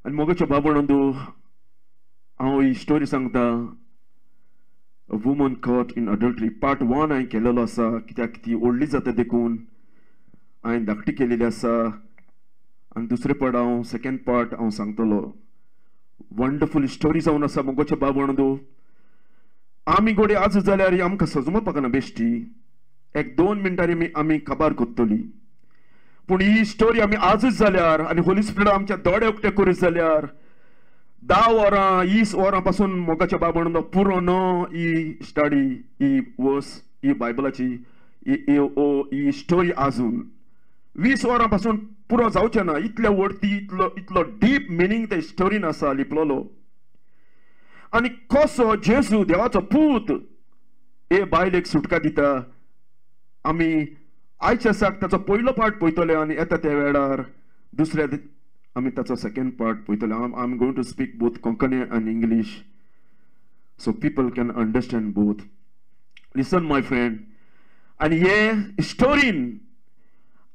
आनी मोगाच्या बाबणंदू हांव ही स्टोरी सांगता. A woman caught in adultery. Part 1 हांवें केलेलो आसा, कित्याक ती व्हडली जाता देखून हांवें धाकटी केलेली आसा. आनी दुसरे पार्ट हांव सेकंड पार्ट हांव सांगतलो. वंडरफूल स्टोरी जावन आसा मोगाच्या बाबणंदू. आमी गोडे आज जाल्यार आमकां सजमत पाकना बेश्टी 1-2 मिनटांनी आमी काबार कोत्तली. पूण ही स्टोरी आमी आजच जाल्यार आनी होली स्पिरीट आमच्या दोळे उक्ते करीत जाल्यार 10 वरां 20 वरां पासून मोगाच्या बाबणंदो पुरो न्हू ही स्टडी, ही वर्स, ही बायबलाची ही स्टोरी आजून 20 वरां पासून पुरो जावचें ना. इतल्या वरती इतलो डीप मिनींग त्या स्टोरीन आसा लिपलोलो. आनी कसो जेजू देवाचो पूत हे बायलेक सुटका दिता. आमी आयच्या दिसाक ताचो पयलो पार्ट पळयतले आनी येता त्या वेळार दुसऱ्या आमी ताचो सेकंड पार्ट पळयतले. I am going to speak both Konkani and English so people can understand both. Listen my friend. आनी हे स्टोरीन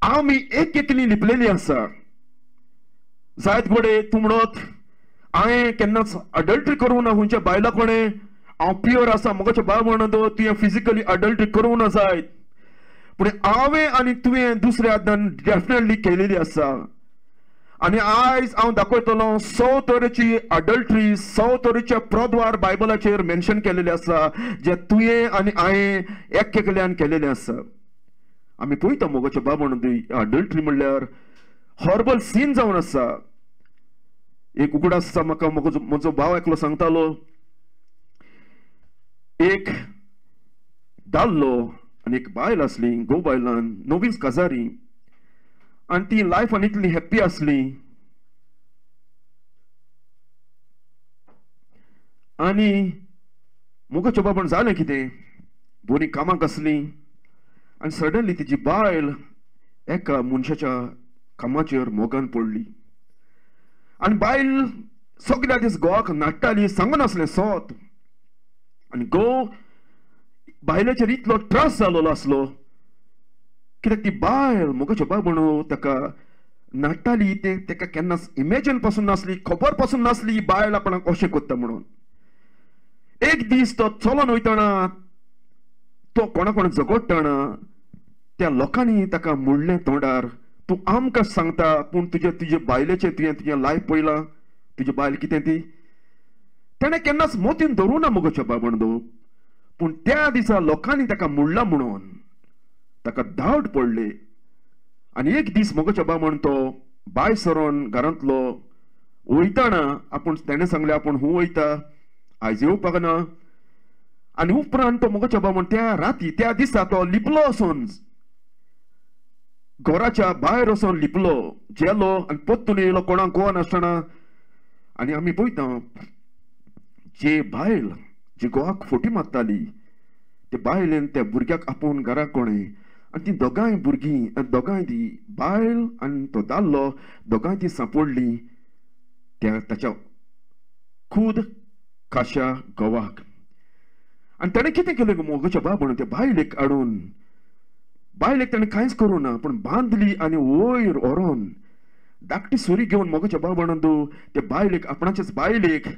आमी एक एकली लिपलेली आसा. जायत गोडे तूं म्हणत हांवें केन्नाच अडल्टरी करूं ना खंयच्या बायला कोणें हांव प्युअर आसा मोगाच्या बाबणंदो तुवें फिजिकली अडल्टरी करूं ना जायत. पूण हांवें आनी तुवें दुसऱ्या आदान डेफिनेटली केलेली आसा. आनी आयज हांव दाखयतलो 100 तरेची अडल्टरी 100 तरेचे प्रद्वार बायबलाचेर मेन्शन केलेले आसा जे तुवें आनी हांवें एकल्यान केलेले आसा. आमी पळयता मोगाच्या बाबणंदो अडल्टरी म्हणल्यार हॉर्बल सीन जावन आसा. एक उगडास आसा म्हाका म्हजो भाव एकलो सांगतालो. एक दादलो आनी एक बायल आसली गो बायलान नवीन काजारी आनी ती लायफान इतली हॅप्पी आसली. आनी मोगाच्या बाबण जालें कितें बरी कामाक आसली आनी सडनली तिची बायल एका मनशाच्या कामाचेर मोगान पडली. आनी बायल सगळ्या दीस घोवाक नाट्टाली सांगनासलें सोत. आनी घोव बायलेचेर इतलो त्रास जालोलो आसलो कित्याक ती बायल मोगाच्या बाबणो ताका नाट्टाली ताका केन्नाच इमेजिन पासून नासली, खबर पासून नासली ही बायल आपणाक अशें कोत्ता म्हणून. एक दीस तो चलोन वयतना तो कोणा कोण झगडटना त्या लोकांनी ताका म्हणलें तोंडार तूं आमकां सांगता पूण तुजे बायलेचें तुजें लायफ पळयलां तुजी बायल कितें ती. ताणें केन्नाच मोतीन धरूं ना मोगाच्या बाबणदो. पूण त्या दिसा लोकांनी ताका म्हणलां म्हणून ताका डावट पडले. आनी एक दीस मोगाच्या बाबण तो बाय सरोन घरांतलो वयताना आपूण ताणें सांगलें आपूण हूं वयता आयज येवपाक ना. आनी उपरांत तो मोगाच्या बाबण त्या राती त्या दिसा तो लिपलो वचून घराच्या भायर वचून लिपलो जेलो आनी पोत्तून येयलो कोणाक गोवा नासतना. आनी आमी पळयता जे बायल जी गोवाक फोटी मारताली ते बायलेन त्या भुरग्याक आपोवन घराक कोणें आनी ती दोगांय भुरगीं दोगांय ती बायल आनी तो दादलो दोगांय ती सांपडली ताच्या खूद काशा गोवाक. आनी ताणें कितें केलें मोगाच्या बाबण त्या बायलेक हाडून बायलेक ताणें कांयच करूं ना पूण बांदली आनी वयर व्हरोन धाकटी सुरी घेवन मोगाच्या बाबणंदो ते बायलेक आपणाच्याच बायलेक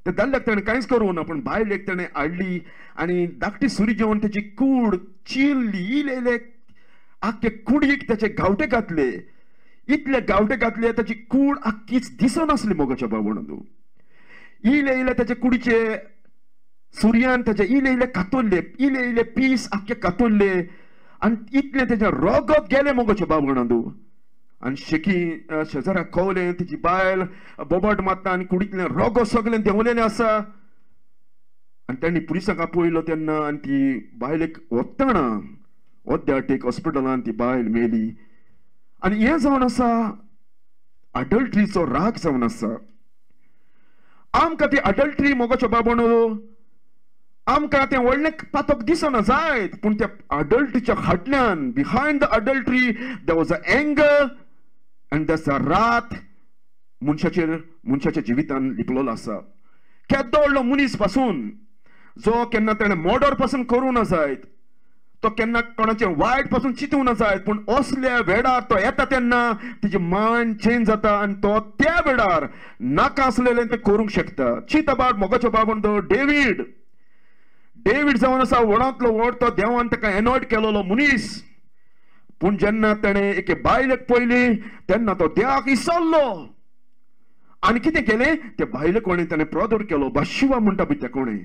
त्या दादल्याक ताणें कांयच करूं ना पूण बायलेक ताणें हाडली आनी धाकटी सुरी घेवन ताची कूड चिरली. इले आख्खे कुडीक ताचे गांवटे घातले. इतले गांवटे घातले ताची कूड आख्खीच दिसनासली मोगाच्या बाबणंदो. इले ताचे कुडीचे सुर्यान ताचे इले कातरले इले पीस आख्खे कातरले आनी इतले ताचे रोगत गेले मोगाच्या बाबणंदो. आनी शेकी शेजाऱ्याक कळलें तिची बायल बोबाट मारता आनी कुडींतलें रोगो सगळें देंवलेलें आसा. आनी तांणी पुलिसांक आपयलो तेन्ना आनी ती बायलेक वतना वद्याटेक हॉस्पिटलान ती बायल मेली. आनी हें जावन आसा अडल्टरीचो राग जावन आसा. आमकां ती अडल्टरी मोगाच्या बाबणो आमकां तें व्हडलें पातक दिसना जायत पूण त्या अडल्टरीच्या फाटल्यान behind the adultery there was a anger आनी देयर अ रात मनशाच्या जिवितान लिपलेलो आसा. केदो व्हडलो मनीस पासून जो केन्ना ताणें मर्डर पासून करूं ना जायत तो केन्ना कोणाचे वायट पासून चिंतूंक ना जायत, पूण असल्या वेळार तो येता तेन्ना तेजी मायंड चेंज जाता आनी तो त्या वेळार नाका आसलेलें ते करूंक शकता. चिंत अबाउट मोगाचो बाबंडो डेव्हिड जावन आसा व्हडांतलो व्हड, तो देवान ताका एनॉयट केलोलो मनीस, पूण जेन्ना ताणें एके बायलेक पयली तेन्ना तो देवाक इसरलो आनी कितें केलें, ते बायले कोणें ताणें प्रोदर केलो, बाशिवा म्हणटा पळय ते कोणें.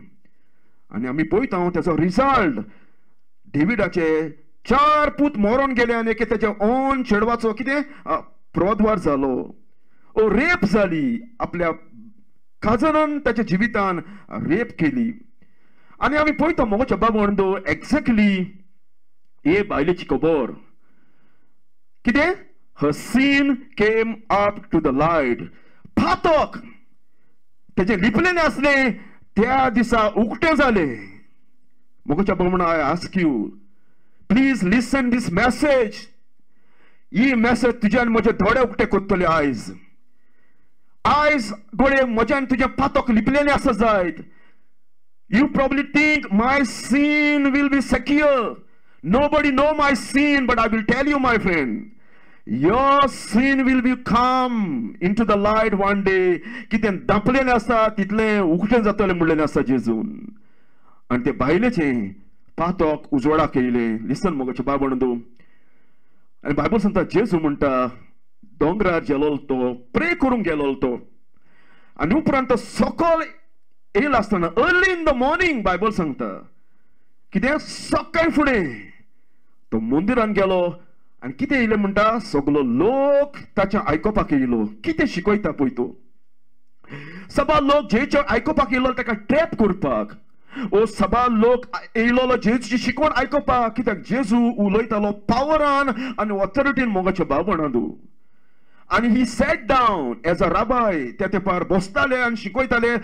आनी आमी पळयता तेजो रिजल्ट, डेव्हिडाचे 4 पूत मरोन गेले आनी एके तेच्या ओन चेडवाचो कितें प्रोद्वार जालो, ओ रेप जाली, आपल्या काजनान ताच्या जिवितान रेप केली. आनी आमी पळयता मोगाच्या बाबंडो एक्झॅक्टली हे बायलेची खबर कितें, her sin came up to the light. पातक तेजे लिपलेले असले त्या दिसा उक्ते जाले. मोगाच्या बाबंडो, I ask you please listen this message. ही मेसेज तुज्यान म्हजे दोळे उक्ते करतले. आयज गोळे म्हज्यान तुजे पातक लिपलेले आसा जायत. You probably think my sin will be secure. Nobody know my sin, but I will tell you, my friend, your sin will be come into the light one day. कितें दापलेलें आसा तितलें उक्तें जातलें म्हणलेलें आसा जेजून. आनी ते बायलेचे पातक उजवाडाक येयलें. लिसन मोगाचे बाबंडो, आनी बायबल सांगता जेजू म्हणटा दोंगरार गेलोलो तो, प्रे करूंक गेलोलो तो, आनी उपरांत तो सकल येयला आसतना early in the morning Bible सांगता कितें सकाळी फुडें तो मंदिरान गेलो आनी कितें येयलें म्हणटा, सगलो लोक ताचें आयकोपाक येयलो. कितें शिकयता पळय तो. सबा लोक जेचो आयकोपाक येयलो ताका ट्रॅप करपाक, ओ सबा लोक येयलोलो जेजूची शिकवण आयकोपाक, कित्याक जेजू उलयतालो पावरान आनी ऑथॉरिटीन मोगाच्या बाबंडो. आनी ही सेट डावन एज अ राबाय, त्या तेंपार बसताले आनी शिकयताले.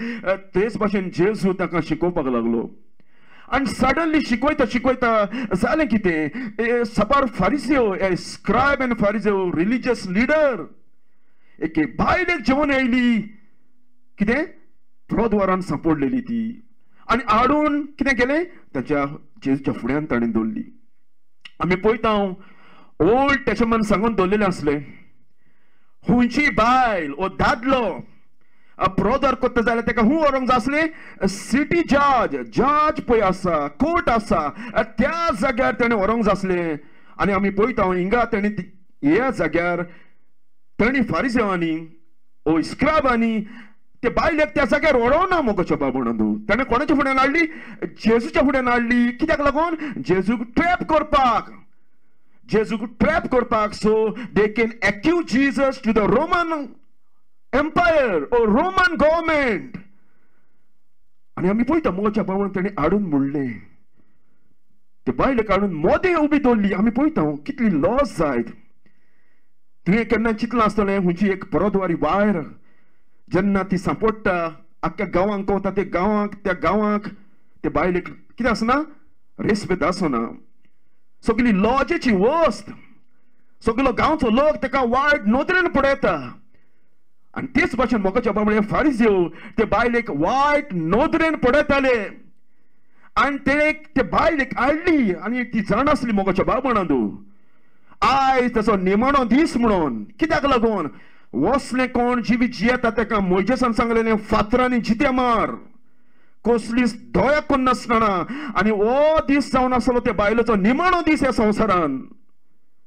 तेच भाशेन जेजू ताका शिकोवपाक लागलो. आनी सडनली शिकयता जालें कितें, सबार फारिसेव, स्क्रायब एंड फारिसेव, रिलिजियस लिडर, एके बायलेक जेवण येयली कितें प्रोद्वारान सांपडलेली ती, आनी हाडून कितें केलें ताच्या जेजूच्या फुड्यान ताणें दवरली. आमी पळयता ओल्ड टेस्टमेंट सांगून दवरलेलें आसलें, हुंयची बायल ओ दादलो प्रोदर करता जाल्यार ताका हूं व्हरोंक जाय आसलें, सिटी जज पळय आसा, कोर्ट आसा, त्या जाग्यार ताणें व्हरोंक जाय आसलें. आनी आमी पळयता हिंगा ताणें ह्या जाग्यार ताणीं फारिसेवांनी ओ इस्क्राबांनी ते बायलेक त्या जाग्यार व्हरोना. मोगाच्या बाबंडो, ताणें कोणाच्या फुड्यान हाडली, जेजूच्या फुड्यान हाडली. कित्याक लागून, जेजूक ट्रॅप करपाक. So they can accuse Jesus to the Roman Empire or Roman government. आणि आम्ही पळयता मोगाच्या बाबंडो ताणें हाडून म्हणलें, ते बायलेक हाडून मोदें उबी दवरली. आमी पळयता कितली लॉस जायत. तुवें केन्ना चिंतलां आसतलें हुंयची एक प्रोद्वारी वायर जेन्ना ती सांपडटा आख्ख्या गांवांक कवता, त्या गांवांक ते बायलेक कितें आसना, रेस्पेद आसना. सगळी लॉजेची वस्त, सगळो गांवचो लोक ताका वायट नदरेन पळयता. आनी तेच भाशेन मोगाच्या बाबंडो फारिसेव ते बायलेक वायट नदरेन पळयताले आनी ते बायलेक हाडली. आनी ती जाण आसली मोगाच्या बाबंडो आयज ताचो निमाणो दीस म्हणून. कित्याक लागून, वसलें कोण जिवी जियेता ताका मोइजेसान सांगलेलें फातरांनी जिते मार, कसलीच दोया करून नासतना. आनी हो दीस जावन आसलो त्या बायलेचो निमाणो दीस ह्या संवसारान.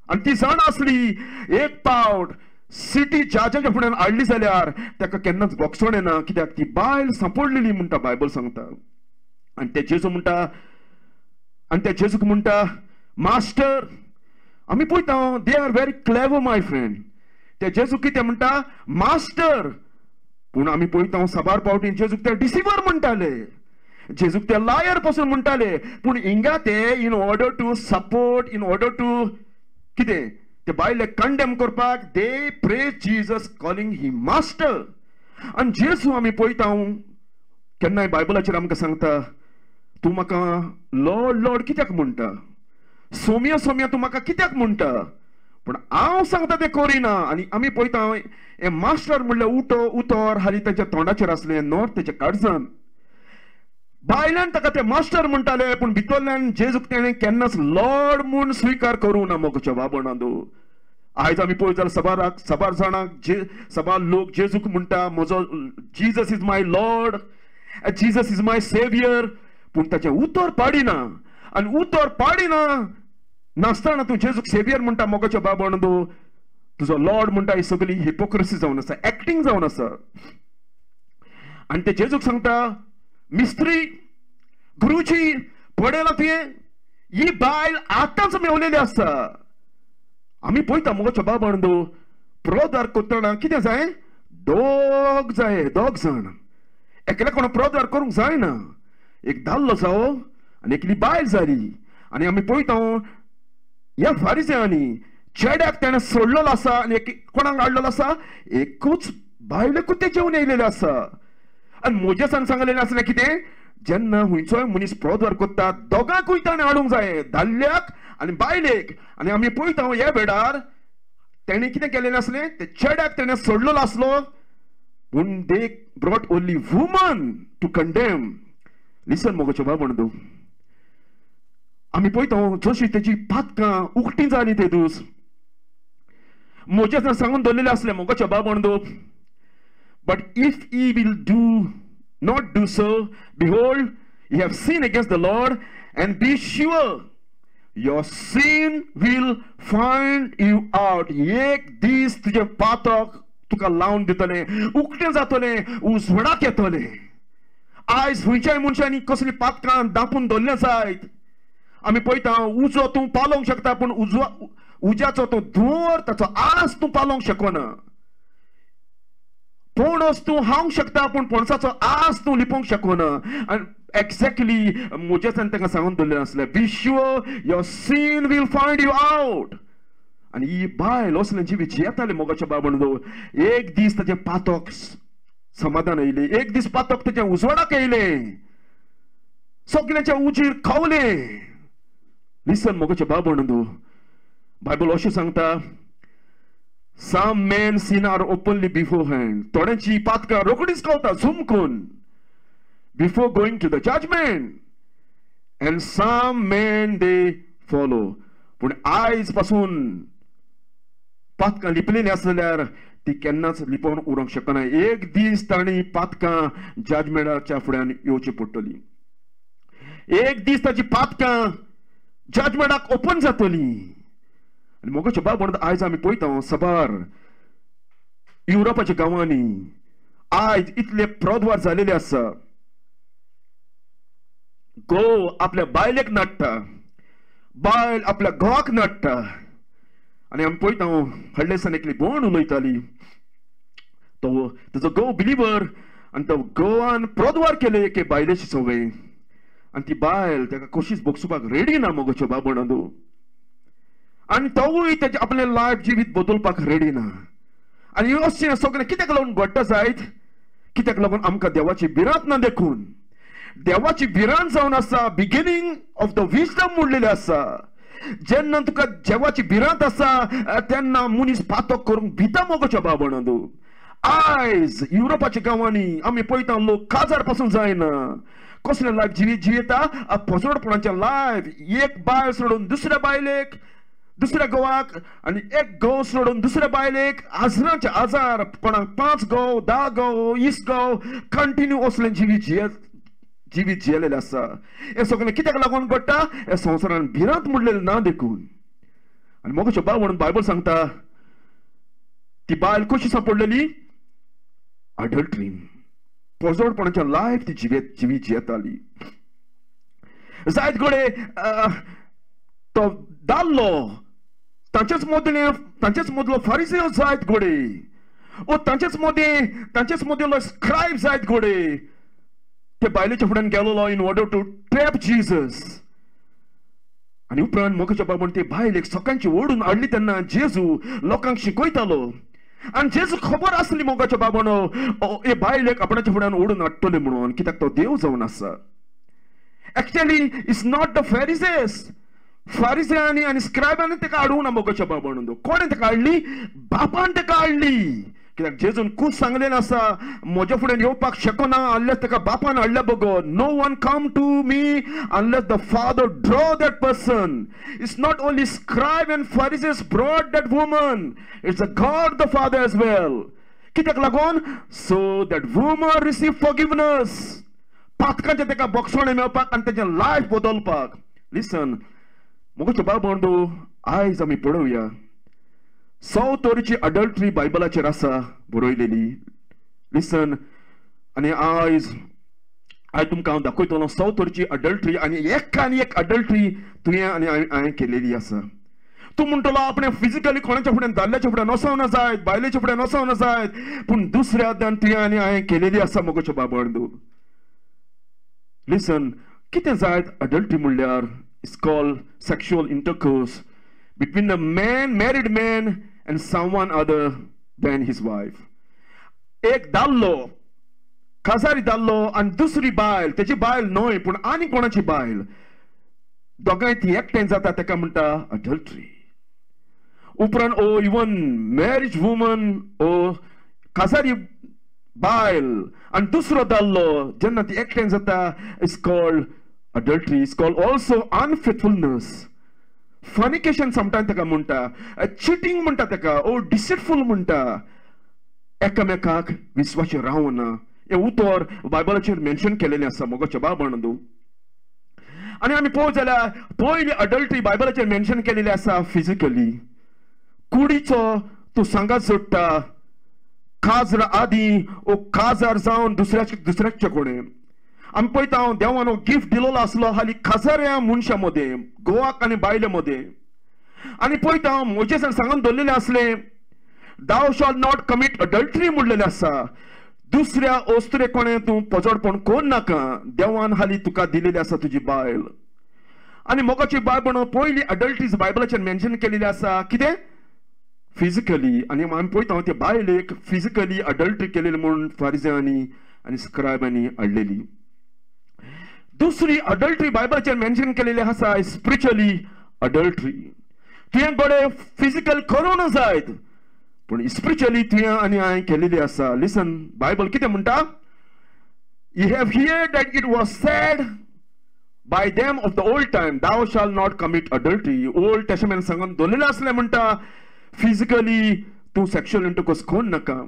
आनी ती जाण आसली एक पावट सिटी जजाच्या फुड्यान हाडली जाल्यार ताका केन्नाच बोगसोण येना, कित्याक ती बायल सांपडलेली म्हणटा बायबल सांगता. आनी ते जेजूक म्हणटा मास्टर. आमी पळयता they are very clever my friend. ते जेजू कितें म्हणटा मास्टर, पूण आमी पळयता साबार पावटी जेजूक ते डिसिवर म्हणटाले, जेजूक ते लायर पासून म्हणटाले. पूण हिंगा ते in order to support, in order to कितें ते बायलेक कंडेम करपाक they praise Jesus calling he master. आनी जेजू आमी पळयता केन्नाय बायबलाचेर आमकां सांगता, तूं म्हाका लॉर्ड लॉर्ड कित्याक म्हणटा, सोम्या तूं म्हाका कित्याक म्हणटा, पूण हांव सांगता तें करिना. आनी आमी पळयता हे मास्टर म्हणल्यार उतर हाली ताच्या तोंडाचेर आसलें, नॉर्थ ताच्या काळजान. भायल्यान ताका ते मास्टर म्हणटाले पूण भितरल्यान जेजूक तेणें केन्नाच लॉर्ड म्हूण स्विकार करूं ना मोगच्या बाबणांदो. आयज आमी पळयत जाल्यार सबार जाणांक सबार लोक जेजूक म्हणटा म्हजो Jesus is my Lord, Jesus is my saviour, पूण ताचें उतर पाडिना. आनी उतर पाडिना नासतना तूं जेजूक सेवियर म्हणटा मोगाच्या बाबणांदो, तुजो लॉर्ड म्हणटा ही सगळी हिपोक्रेसी जावन आसा, एक्टिंग जावन आसा. आनी ते जेजूक सांगता मिस्त्री गुरुजी पळयला तुवें ही बायल आतांच मेवलेली आसा. आमी पळयता मोगाच्या बाबणांदो प्रोदार करतना कितें जाय, दोग जाण एकल्या कोणा प्रोदार करूंक जायना. एक दादलो जावो आनी एकली बायल जाली. आनी आमी पळयता ह्या फारिझेयांनी चेड्याक तेणें सोडलेलो आसा आनी कोणाक हाडलेलो आसा, एकूच बायलेकूच ते जेवन येयलेले आसा. आनी मोजेसान सांगलेलें आसलें कितें, जेन्ना हुंयचोय मनीस प्रोद्वार करता दोगांकूय ताणें हाडूंक जाय, दादल्याक आनी बायलेक. आनी आमी पळयता ह्या वेळार तेणें कितें केलेलें आसलें, ते चेड्याक तेणें सोडलेलो आसलो पूण they brought only woman to condemn. Listen मोगाच्या बाबणांदो, आमी पळयता जशी तेजी पातकां उक्तीं जालीं ते दीस मोजेसान सांगून दवरलेलें आसलें मोगाच्या बाबणांदो. But if ye will not do so, behold, ye have sinned against the Lord, and be sure your sin will find you out. एक दीस तुझे पातक तुका लावन दितले, उक्तें जातले, उजवाडाक येतले. आयज खंयच्याय मनशांनी कसली पातकां दापून दवरलें जायत. आमी पळयता उजो तूं पालोवंक शकता पूण उज्याचो तो धुंवर ताचो आस तूं पालोवंक शकना. पणस तूं हांवंक शकता पूण पणसाचो आस तूं लिपोवंक शकना. आनी एक्झॅक्टली मोजेसान ताका सांगून दवरलेलें आसलें, be sure your sin will find you out. आनी ही बायल असलें जिवीत जियेतालें मोगाच्या बाबणांदो. एक दीस ताचें पातक समाधान येयलें, एक दीस पातक ताच्या उजवाडाक येयलें, सगळ्यांचें उजीर खावलें. लिसन मोगाच्या बाबणांदो, बायबल अशें सांगता, some men sin are openly beforehand. थोड्यांची पातकां रोखडीच कळटा झुमकून before going to the judgment, and some men they follow. पूण आयज पासून पातकां लिपलेलीं आसल्यार ती केन्नाच लिपोवन उरोंक शकना. एक दीस तांणी पातकां जजमेंटाच्या फुड्यान येवची पडटली. एक दीस ताची पातकां जजमेंटाक ओपन जातली. आनी मोगाच्या बाबणांदो आयज आमी पळयता सबार युरोपाच्या गांवांनी आयज इतले प्रोद्वार जालेले आसा. घोव आपल्या बायलेक नाडटा, बायल आपल्या घोवाक नाडटा. आनी आमी पळयता हडलेसान एकली भोंवण उलयताली, तो ताजो घोव बिलीवर आनी तो घोवान प्रोद्वार केले एके बायलेची सवय. आनी ती बायल ताका कशीच बोगसुपाक रेडी ना मोगाच्या बाबणांदो. आनी तोवूय तेजें आपलें लायफ जिवीत बदलपाक रेडी ना. आनी अशें सगळें कित्याक लागून घडटा जायत, कित्याक लागून आमकां देवाची भिरांत ना देखून. देवाची भिरांत जावन आसा, बिगिनींग ऑफ द विजडम म्हणलेलें आसा. जेन्ना तुका देवाची भिरांत आसा तेन्ना मनीस पातक करूंक भिता मोगाच्या बाबणांदो. आयज युरोपाच्या गांवांनी आमी पळयता लोक काजार पासून जायना. कसलें लायफ जियेता, पोसडपणाचें लायफ. एक बायल सोडून दुसऱ्या बायलेक, दुसऱ्या घोवाक, आनी एक घोव सोडून दुसऱ्या बायलेक, आजाराचे आजार, कोणाक 5 घोव 10 घोव 20 घोव, कंटिन्यू असलें जिवीत जियेलेलें आसा. हें सगळें कित्याक लागून घडटा, ह्या संवसारान भिरांत म्हणलेलें ना देखून. आनी मोगाच्या बाबणान बायबल सांगता ती बायल कशी सांपडलेली, अडल्ट्रीन, पोसडपणाचें लायफ ती जिवीत जियेताली. जायत घडये तो दादलो तांचेच मदलो फारिझेय जायत घडये, ओ तांचेच मदलो स्क्रायब जायत घडये ते बायलेच्या फुड्यान गेलोलो in order to trap Jesus. आनी उपरांत मोगाच्या बाबणान ते बायलेक सकाळची ओडून हाडली तेन्ना जेजू लोकांक शिकयतालो. आनी जेजू खबर आसली मोगाच्या बाबणो हे बायलेक आपणाच्या फुड्यान ओडून हाडटले म्हणून, कित्याक तो देव जावन आसा. एक्चुअली इट्स नॉट द फारिझेयांनी आनी स्क्रायबांनी ताका हाडूंक ना मोगाच्या बाबणांदो. कोणें ताका हाडली, बापान ताका हाडली. कित्याक जेजून खूब सांगलेलें आसा म्हजे फुडें येवपाक शकना अनलेस ताका बापान हाडल्या बगो. No one come to me unless the father draw that person. It's not only scribe and Pharisees brought that woman, it's a God the father as well. कित्याक लागून so that woman receive forgiveness. पातकांचें ताका बक्षणे मेळपाक आनी ताचें life बदलपाक. लिसन मोगोचे बाब बंधू, आयज आमी पळोवया 100 तरेची अडल्टरी बायबलाचेर आसा बरयलेली. लिसन आनी आयज तुमकां हांव दाखयतलो 100 तरेची अडल्टरी आनी एक अडल्टरी तुवें आनी हांवें केलेली आसा. तूं म्हणटलो आपणें फिजिकली कोणाच्या फुडें दादल्याच्या फुडें नसोंक ना जायत, बायलेच्या फुडें नसोंक ना जायत, पूण दुसऱ्या आदान तुवें आनी हांवें केलेली आसा मोगोचे बाबंडू. लिसन कितें जायत अडल्टरी म्हणल्यार it's called sexual intercourse between a man, married man, and someone other than his wife. एक दाल्लो काजारी दाल्लो आनी दुसरी बायल, तेची बायल न्हय पूण आनी कोणाची बायल, दोगांय ती एकठांय जाता ताका म्हणटा अडल्टरी. उपरांत ओ इवन मॅरेज वुमन ओ काजारी बायल आनी दुसरो दाल्लो जेन्ना ती एकठांय जाता it's called adultery. It's called also unfaithfulness. Fornication sometimes ताका म्हणटा, चिटींग म्हणटा ताका, ओ डिसीटफुल म्हणटा. एकामेकाक विश्वासी रावना. हे उतर बायबलाचेर मेन्शन केलेलें आसा मोगोचे बाबंडू. आनी आमी पळोवंक जाल्यार पयली अडल्टरी बायबलाचेर मेन्शन केलेली आसा फिजिकली. कुडीचो तूं सांगात जोडटा काजर आदी ओ काजार जावन दुसऱ्याचे कोणे. आमी पळयता देवान गिफ्ट दिलेलो आसलो हाली काजाऱ्या मनशा मदें, गोवाक आनी बायले मदें. आनी पळयता मोजेसान सांगून दवरलेलें आसलें दाव शॉल नॉट कमीट अडल्टरी म्हणलेलें आसा. दुसऱ्या ओस्तरे कोणे तूं पजोडपण कोण नाका, देवान हाली तुका दिलेली आसा तुजी बायल. आनी मोगाची बाय म्हणून पयली अडल्टरीज बायबलाचेर मेन्शन केलेली आसा कितें फिजिकली. आनी आमी पळयता ते बायलेक फिजिकली अडल्टरी केलेली म्हणून फारिझांनी आनी स्क्रायबांनी हाडलेली. दुसरी अडल्टरी बायबलाचेर मेन्शन केलेली आसा स्पिरिच्युअली अडल्टरी. तुवें बरे फिजिकल करूं जायत पूण स्पिरिच्युअली तुवें आनी हांवें केलेली आसा. लिसन बायबल कितें म्हणटा, you have heard that it was said by them of the old time thou shalt not commit adultery. Old testament सांगून दवरलेलें आसलें म्हणटा फिजिकली तूं सेक्शुअल इंटरकोर्स कोण नाका.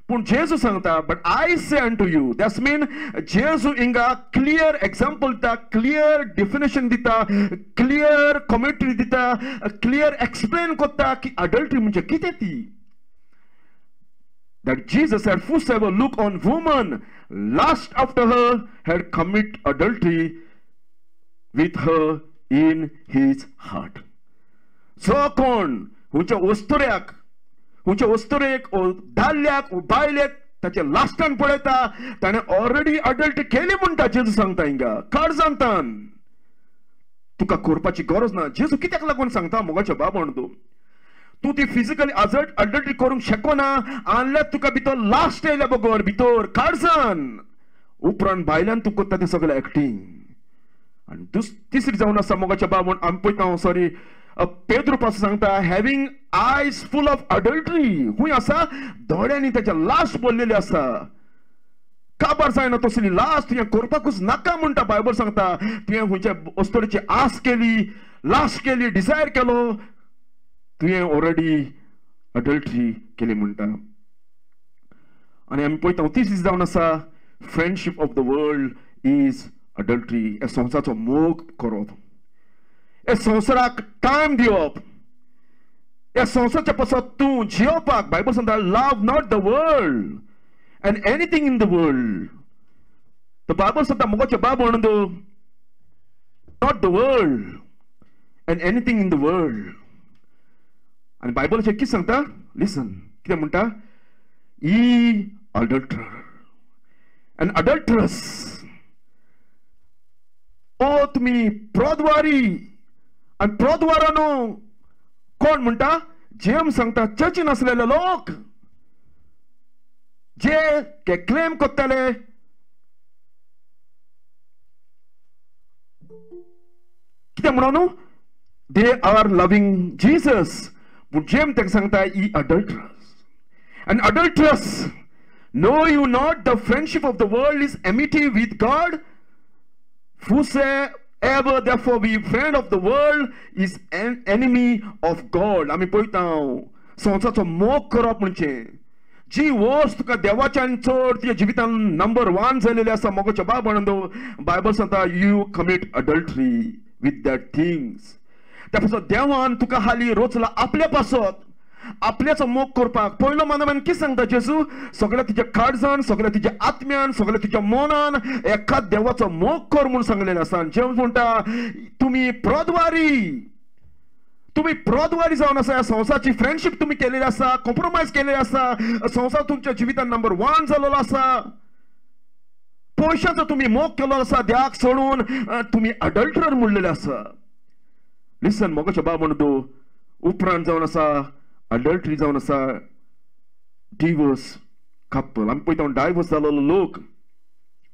पूण जेजू सांगता but I say unto you. That's mean जेजू हिंगा क्लियर एग्जाम्पल दिता, क्लियर डेफिनेशन दिता, क्लियर कॉमेंट्री दिता, क्लियर एक्सप्लेन करता की अडल्टरी म्हणजे कितें ती. That Jesus said, whosoever look on woman lust after her had commit adultery with her in his heart. जो कोण हुंच्या वस्तुऱ्याक हुंच्या वस्तुरेक ओ दाल्ल्याक ओ बायलेक ताचे लास्टान पळयता ताणें ऑलरेडी अडल्ट केली म्हणटा जेजू सांगता हिंगा काळजांतान. तुका करपाची गरज ना. जेजू कित्याक लागून सांगता मोगाचे बाबंडू, तूं ती फिजिकली अडल्टरी करूंक शकना अनलेस तुका भितर लास्ट येयल्या बगर भितर काळजान. उपरांत भायल्यान तूं करता तें सगळें एक्टिंग. आनी तिसरी जावन आसा मोगाचे बाबंड आमी पळयता सॉरी पेद्रू पासून सांगता हॅविंग आयज फूल ऑफ अडल्टरी. खूंय आसा दोळ्यांनी त्याच्या लास्ट बोललेली आसा. काबार जायना तसली लास्ट तुवें करपाकूच नाका म्हणटा बायबल सांगता. तुवें खंयच्या वस्तूची आस केली, लास्ट केली, डिझायर केलो, तुवें ऑलरेडी अडल्टरी केली म्हणटा. आनी आमी पळयता तिसरी जावन आसा friendship of the world is adultery. ह्या संवसाराचो मोग करप, ह्या संवसाराक टायम दिवप, ह्या संवसाराच्या पासत तूं जियोवपाक बायबल सांगता love not the world and anything in the world. The Bible says mogoche babondo not the world and anything in the world. And Bible says ki sangta listen kite munta ye adulterer and adulteress. O tumi prodwari and prodwarano kon munta James sangta church in asleले लोक जे के claim करतले कितें म्हणून they are loving Jesus. पूण जेम ताका सांगता E अडल्टरस. And adulterous, know you not the friendship of the world is enmity with God? Whosoever therefore be friend of the world is an enemy of God. आम्ही पळयता संवसाराचो मोग करप म्हणजे जी वस्त तुका देवाच्यान चड तुज्या जिवितान नंबर 1 जालेली आसा मोगाच्या बाबंदो बायबल सांगता you commit adultery with that things. त्या पासून देवान तुका हाली रोचला आपल्या पासत आपल्याचो मोग करपाक. पयलो मानवान कितें सांगता जेजू सगळ्या तुज्या काळजान सगळ्या तुज्या आत्म्यान सगळ्या तुज्या मनान एका देवाचो मोग कर म्हणून सांगलेलें आसा. जेवण म्हणटा तुम्ही प्रद्वारी जावन आसा संवसाराची फ्रेंडशिप तुम्ही केलेली आसा कॉम्प्रोमाइज केलेली आसा संवसार तुमच्या जिवितान नंबर 1 जालेलो आसा पयशांचो तुम्ही मोग केलो आसा देवाक सोडून तुम्ही अडल्टरर म्हणलेले आसा. लिसन मोगाच्या बाबंदो उपरांत जावन आसा अडल्टरी जावन आसा डिवोर्स कपल. आमी पळयता डायवोर्स जालेलो लोक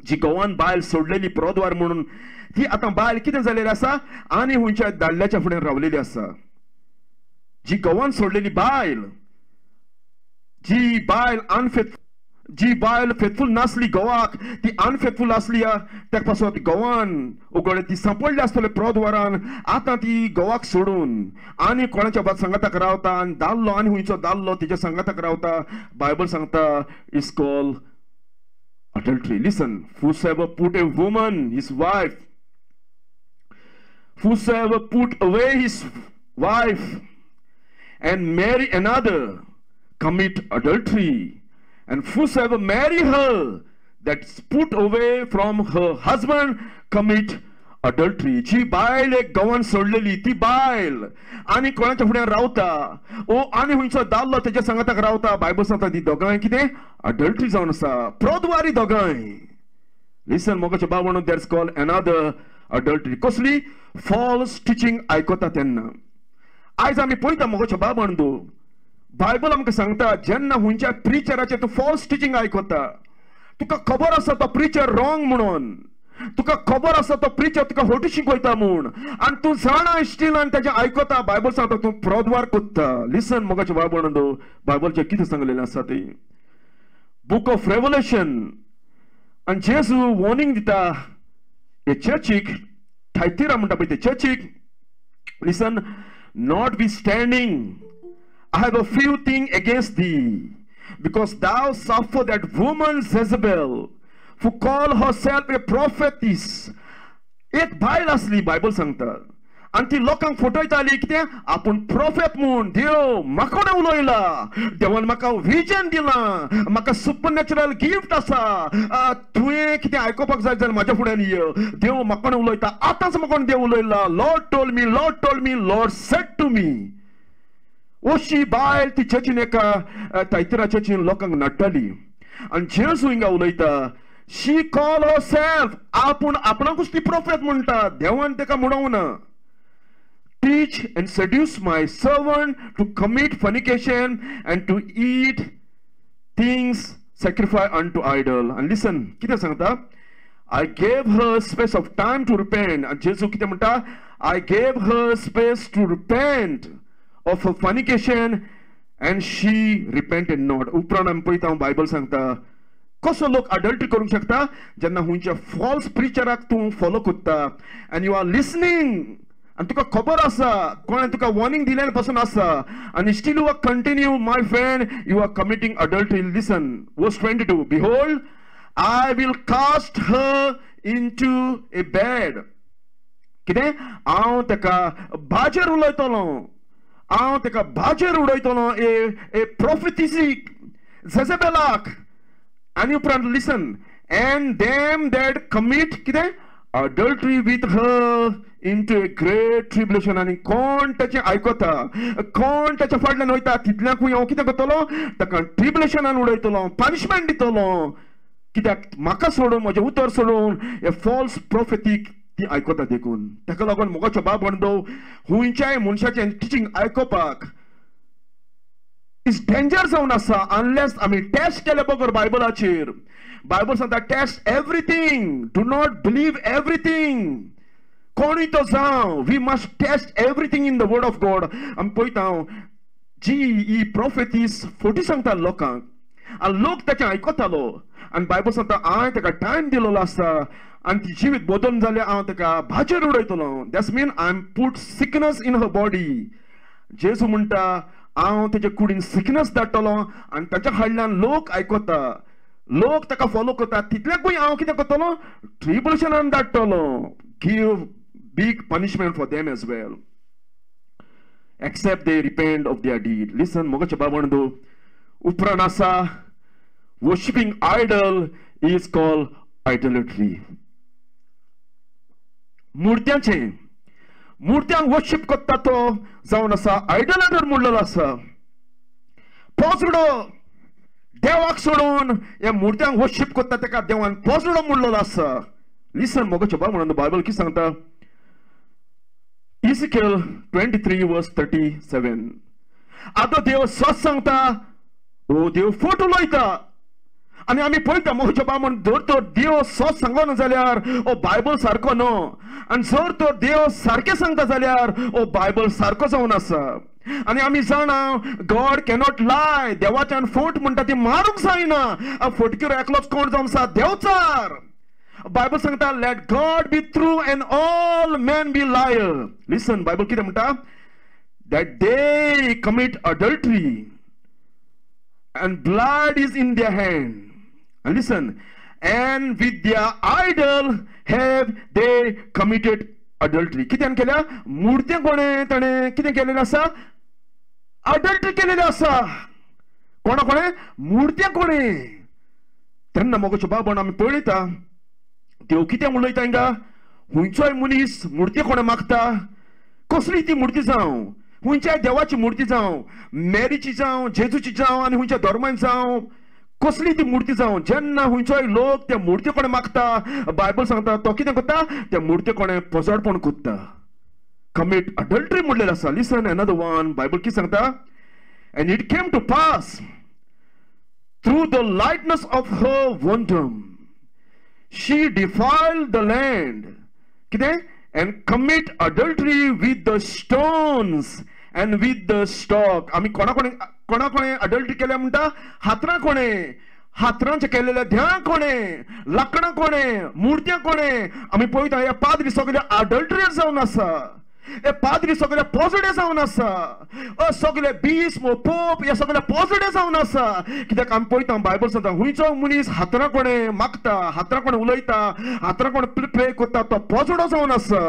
जी गोवान बायल सोडलेली प्रद्वार म्हणून ती आतां बायल कितें जालेली आसा आनी हुंयच्या दादल्याच्या फुडें रावलेली आसा. जी गोवान सोडलेली बायल जी बायल फेथफुल नासली गोवाक ती अनफेथफुल आसली त्या पासून ती गोवान उगडे ती सांपडली आसतले प्रद्वारान आतां ती गोवाक सोडून आनी कोणाच्या संगाताक रावता आनी दादलो आनी हुंयचो दादलो तिच्या संगाताक रावता. बायबल सांगता is called adultery. Listen, whosoever put a woman, his wife, whosoever put away his wife and marry another, commit adultery. And whosoever marry her that's put away from her husband, commit adultery. जी बायल एक गोवान सोडलेली ती बायल आनी कोणाच्या फुडें रावता ओ आनी हुंयचो दादलो तेच्या सांगाताक रावता बायबल सांगता ती दोगांय कितें अडल्टरी जावन आसा प्रद्वारी दोगांय. लिसन मोगाच्या बाबंदो दॅट्स कॉल्ड अनदर अडल्टरी. कसली फॉल्स टिचिंग आयकता तेन्ना. आयज आमी पळयता मोगाच्या बाबंदो बायबल आमकां सांगता जेन्ना हुंयच्या प्रिचराचे तूं फॉल्स टिचिंग आयकता तुका खबर आसा तो प्रिचर रॉंग म्हणून तुका खबर आसा तो प्रिचर तुका खोटी शिकयता म्हूण आनी तूं जाणा स्टील आनी तेजें आयकता बायबल सांगता तूं प्रद्वार कोत्ता. लिसन मोगाच्या बाबंदो बायबलचें कितें सांगलेलें आसा तें बुक ऑफ रेवलेशन आनी जेजू वॉर्निंग दिता हे चर्चीक थायतिरा म्हणटा पळय ते चर्चीक. Listen not be standing I have a few things against thee, because thou suffer that woman Jezebel, who call herself a prophetess. एक बायल असली बायबल सांगता आणि ती लोकांक फटयताली कितें आपूण प्रोफेट म्हूण देव म्हाका उलयला देवान म्हाका विजन दिलां म्हाका सुपरनॅचरल गिफ्ट आसा तुवें कितें आयकोपाक जाय जाल्यार म्हाज्या फुड्यान यो देव म्हाका उलयता आतांच म्हाका देव उलयला lord told me lord said to me. ओशी बायल ती चर्चीन एका थायतिरा चर्चीन लोकांक नडटाली आनी जेजू हिंगा उलयता शी कॉल हरसेल्फ आपूण आपणाकूच ती प्रोफेट म्हणटा देवान तेका म्हणूना. Teach and seduce my servant to commit fornication and to eat things sacrificed unto idol. And listen, कितें सांगता I gave her space of time to repent. And जेजू कितें म्हणटा I gave her space to repent of her fornication and she repented not. उपरांत आमी पळयता Bible सांगता कसो लोक अडल्टरी करूंक शकता जेन्ना हुंयच्या फॉल्स प्रिचराक तूं फॉलो कोत्ता and you are listening and तुका खबर आसा कोणें तुका वॉर्निंग दिलेले पासून आसा and still you are continue my friend you are committing adultery. Listen verse 22 behold I will cast her into a bed. कितें हांव तेका बाजेर उलयतलो हांव तेका बाजेर उडयतलो ए प्रोफेटिसीक जेजेबेलाक. आनी उपरांत लिसन and them that commit कितें adultery with her into a great tribulation. आनी कोण तेचें आयकता कोण तेच्या फाटल्यान वयता तितल्याकूय हांव कितें करतलो ताका ट्रिब्युलेशनान उडयतलो पनिशमेंट दितलो कित्याक म्हाका सोडून म्हजें उतर सोडून हे फॉल्स प्रोफेटीक ती आयकता देखून. ताका लागून मोगाचो बाबंदो हुंयच्याय मनशाचें टिचींग आयकोपाक इज डेंजर जावन आसा अनलेस आमी टेस्ट केले बगर बायबलाचेर. बायबल सांगता test everything do not believe everything कोणूय तो जावं we must test everything in the word of God. आमी पळयता जी ही प्रोफेटीस फोटी सांगता लोकांक आनी लोक ताचें आयकतालो आनी बायबल सांगता हांवें ताका टायम दिलेलो आसा आनी ती जिवीत बदलून जाल्यार हांव ताका भाचेर उडयतलो. That's mean I am put sickness in her body. जेजू म्हणटा हांव तेजे कुडीन सिकनस धाडटलो आनी ताच्या कडल्यान लोक आयकता, लोक ताका फॉलो करता. तितल्याकूय हांव कितें करतलो? ट्रिब्युलेशनान धाडटलो. Give big punishment for them as well, except they repent of their deed. Listen, mogache babandu, upran asa, worshipping idol is called idolatry. Murtyank worship kotta to जावन आसा idolater म्हणलेलो आसा. पोसडो देवाक सोडून ह्या मुर्त्यांक वर्शिप कोत्ता ताका देवान पोसडो म्हणलेलो आसा. लिसन मोगाचे बाबा बायबल कितें सांगता? Ezekiel 23 verse 37. आता देव सच सांगता, ओ देव फोट उलयता आनी आमी पळयता मोगाचे बाबा जर तर देव सच सांगना जाल्यार ओ बायबल सारको न्हू, आनी जर तर देव सारकें सांगता जाल्यार ओ बायबल सारको जावन आसा. आनी आमी जाणा गॉड कॅनॉट लाय. देवाच्यान फोट म्हणटा ती मारूंक जायना. फोटकीर एकलोच कोण जावन आसा? देवचार. बायबल सांगता let God be true end all men be liar. Listen Bible कितें म्हणटा? that they commit adultery and blood is in their hand. And listen, and with their idol have they committed adultery. कितें केल्या? मुर्त्यां कोणें ताणें कितें केलेलें आसा? Adultery केलेलें आसा. कोणा कोणें? मुर्त्यां कोणें. तेन्ना मोगाचे बाबा आमी पळयता देव कितें उलयता हिंगा? हुंयचोय मनीस मुर्ती कोणें मागता, कसली ती मुर्ती जावं, हुंयच्या देवाची मुर्ती जावं, मेरीची जावं, जेजूची जावं, आनी हुंयच्या धर्मान जावं, कसली ती मुर्ती जावं, जेन्ना हुंयचोय लोक त्या मुर्ती कोणें मागता, बायबल सांगता तो कितें करता? त्या मुर्ती कोणें पोसडपण कोत्ता. कमीट अडल्टरी म्हणलेलें आसा. लिसन अनदर वन. बायबल कितें सांगता? and it came to pass through the lightness of her wondom she defiled the land. कितें? and commit adultery with the stones and with the stock. आमी कोणा कोणे अडल्टरी केल्या म्हणटा? हातरां कोणें, हातरांचे केलेले ध्यान कोणें, लांकडां कोणें, मुर्त्यां कोणें. आमी पळयता हे पाद्री सगळे अडल्टरी जावन आसा. हे पाद्री सगळे पोजडे जावन आसा. सगळे बिस्म पोप हे सगळे पोजडे जावन आसा. कित्याक आमी पळयता बायबल सांगता हुंयचो मनीस हातरां कोणें मागता, हातरां कोणें उलयता, हातरां कोणें प्रे करता तो पोजडो जावन आसा.